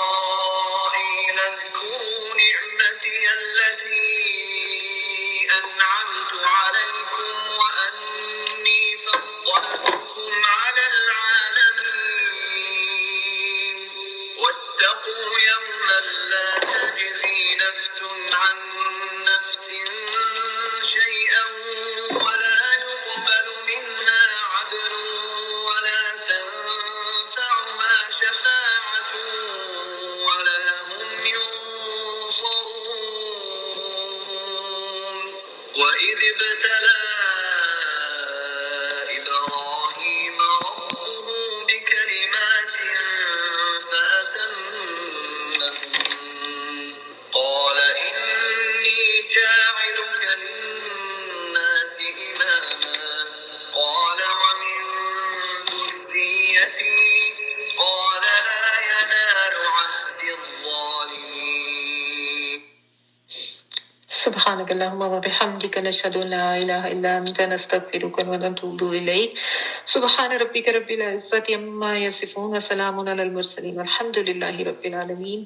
إسرائيل اذكروا نعمتي التي أنعمت عليكم وأني فضلتكم على العالمين. واتقوا يوما لا تجزي نفس عن نفس شيئا ولا يقبل منها عدل ولا تنفعها شفاعة ولا هم ينصرون. وإذ ابتلى إبراهيم ربه بكلمات فأتمهن قال إني جاعلك للناس إماما قال ومن ذريتي قال لا ينال عهد الظالمين. سبحانك اللهم وبحمدك نشهد ان لا اله الا انت نستغفرك ونتوب اليك. سبحان ربك رب العزة عما يصفون وسلام على المرسلين والحمد لله رب العالمين.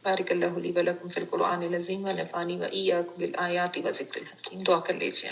بارک اللہ لی ولکم فی القرآن العظیم ونفعنی وإیاکم بالآیات وذکر الحکیم. دعا کر لیجیے.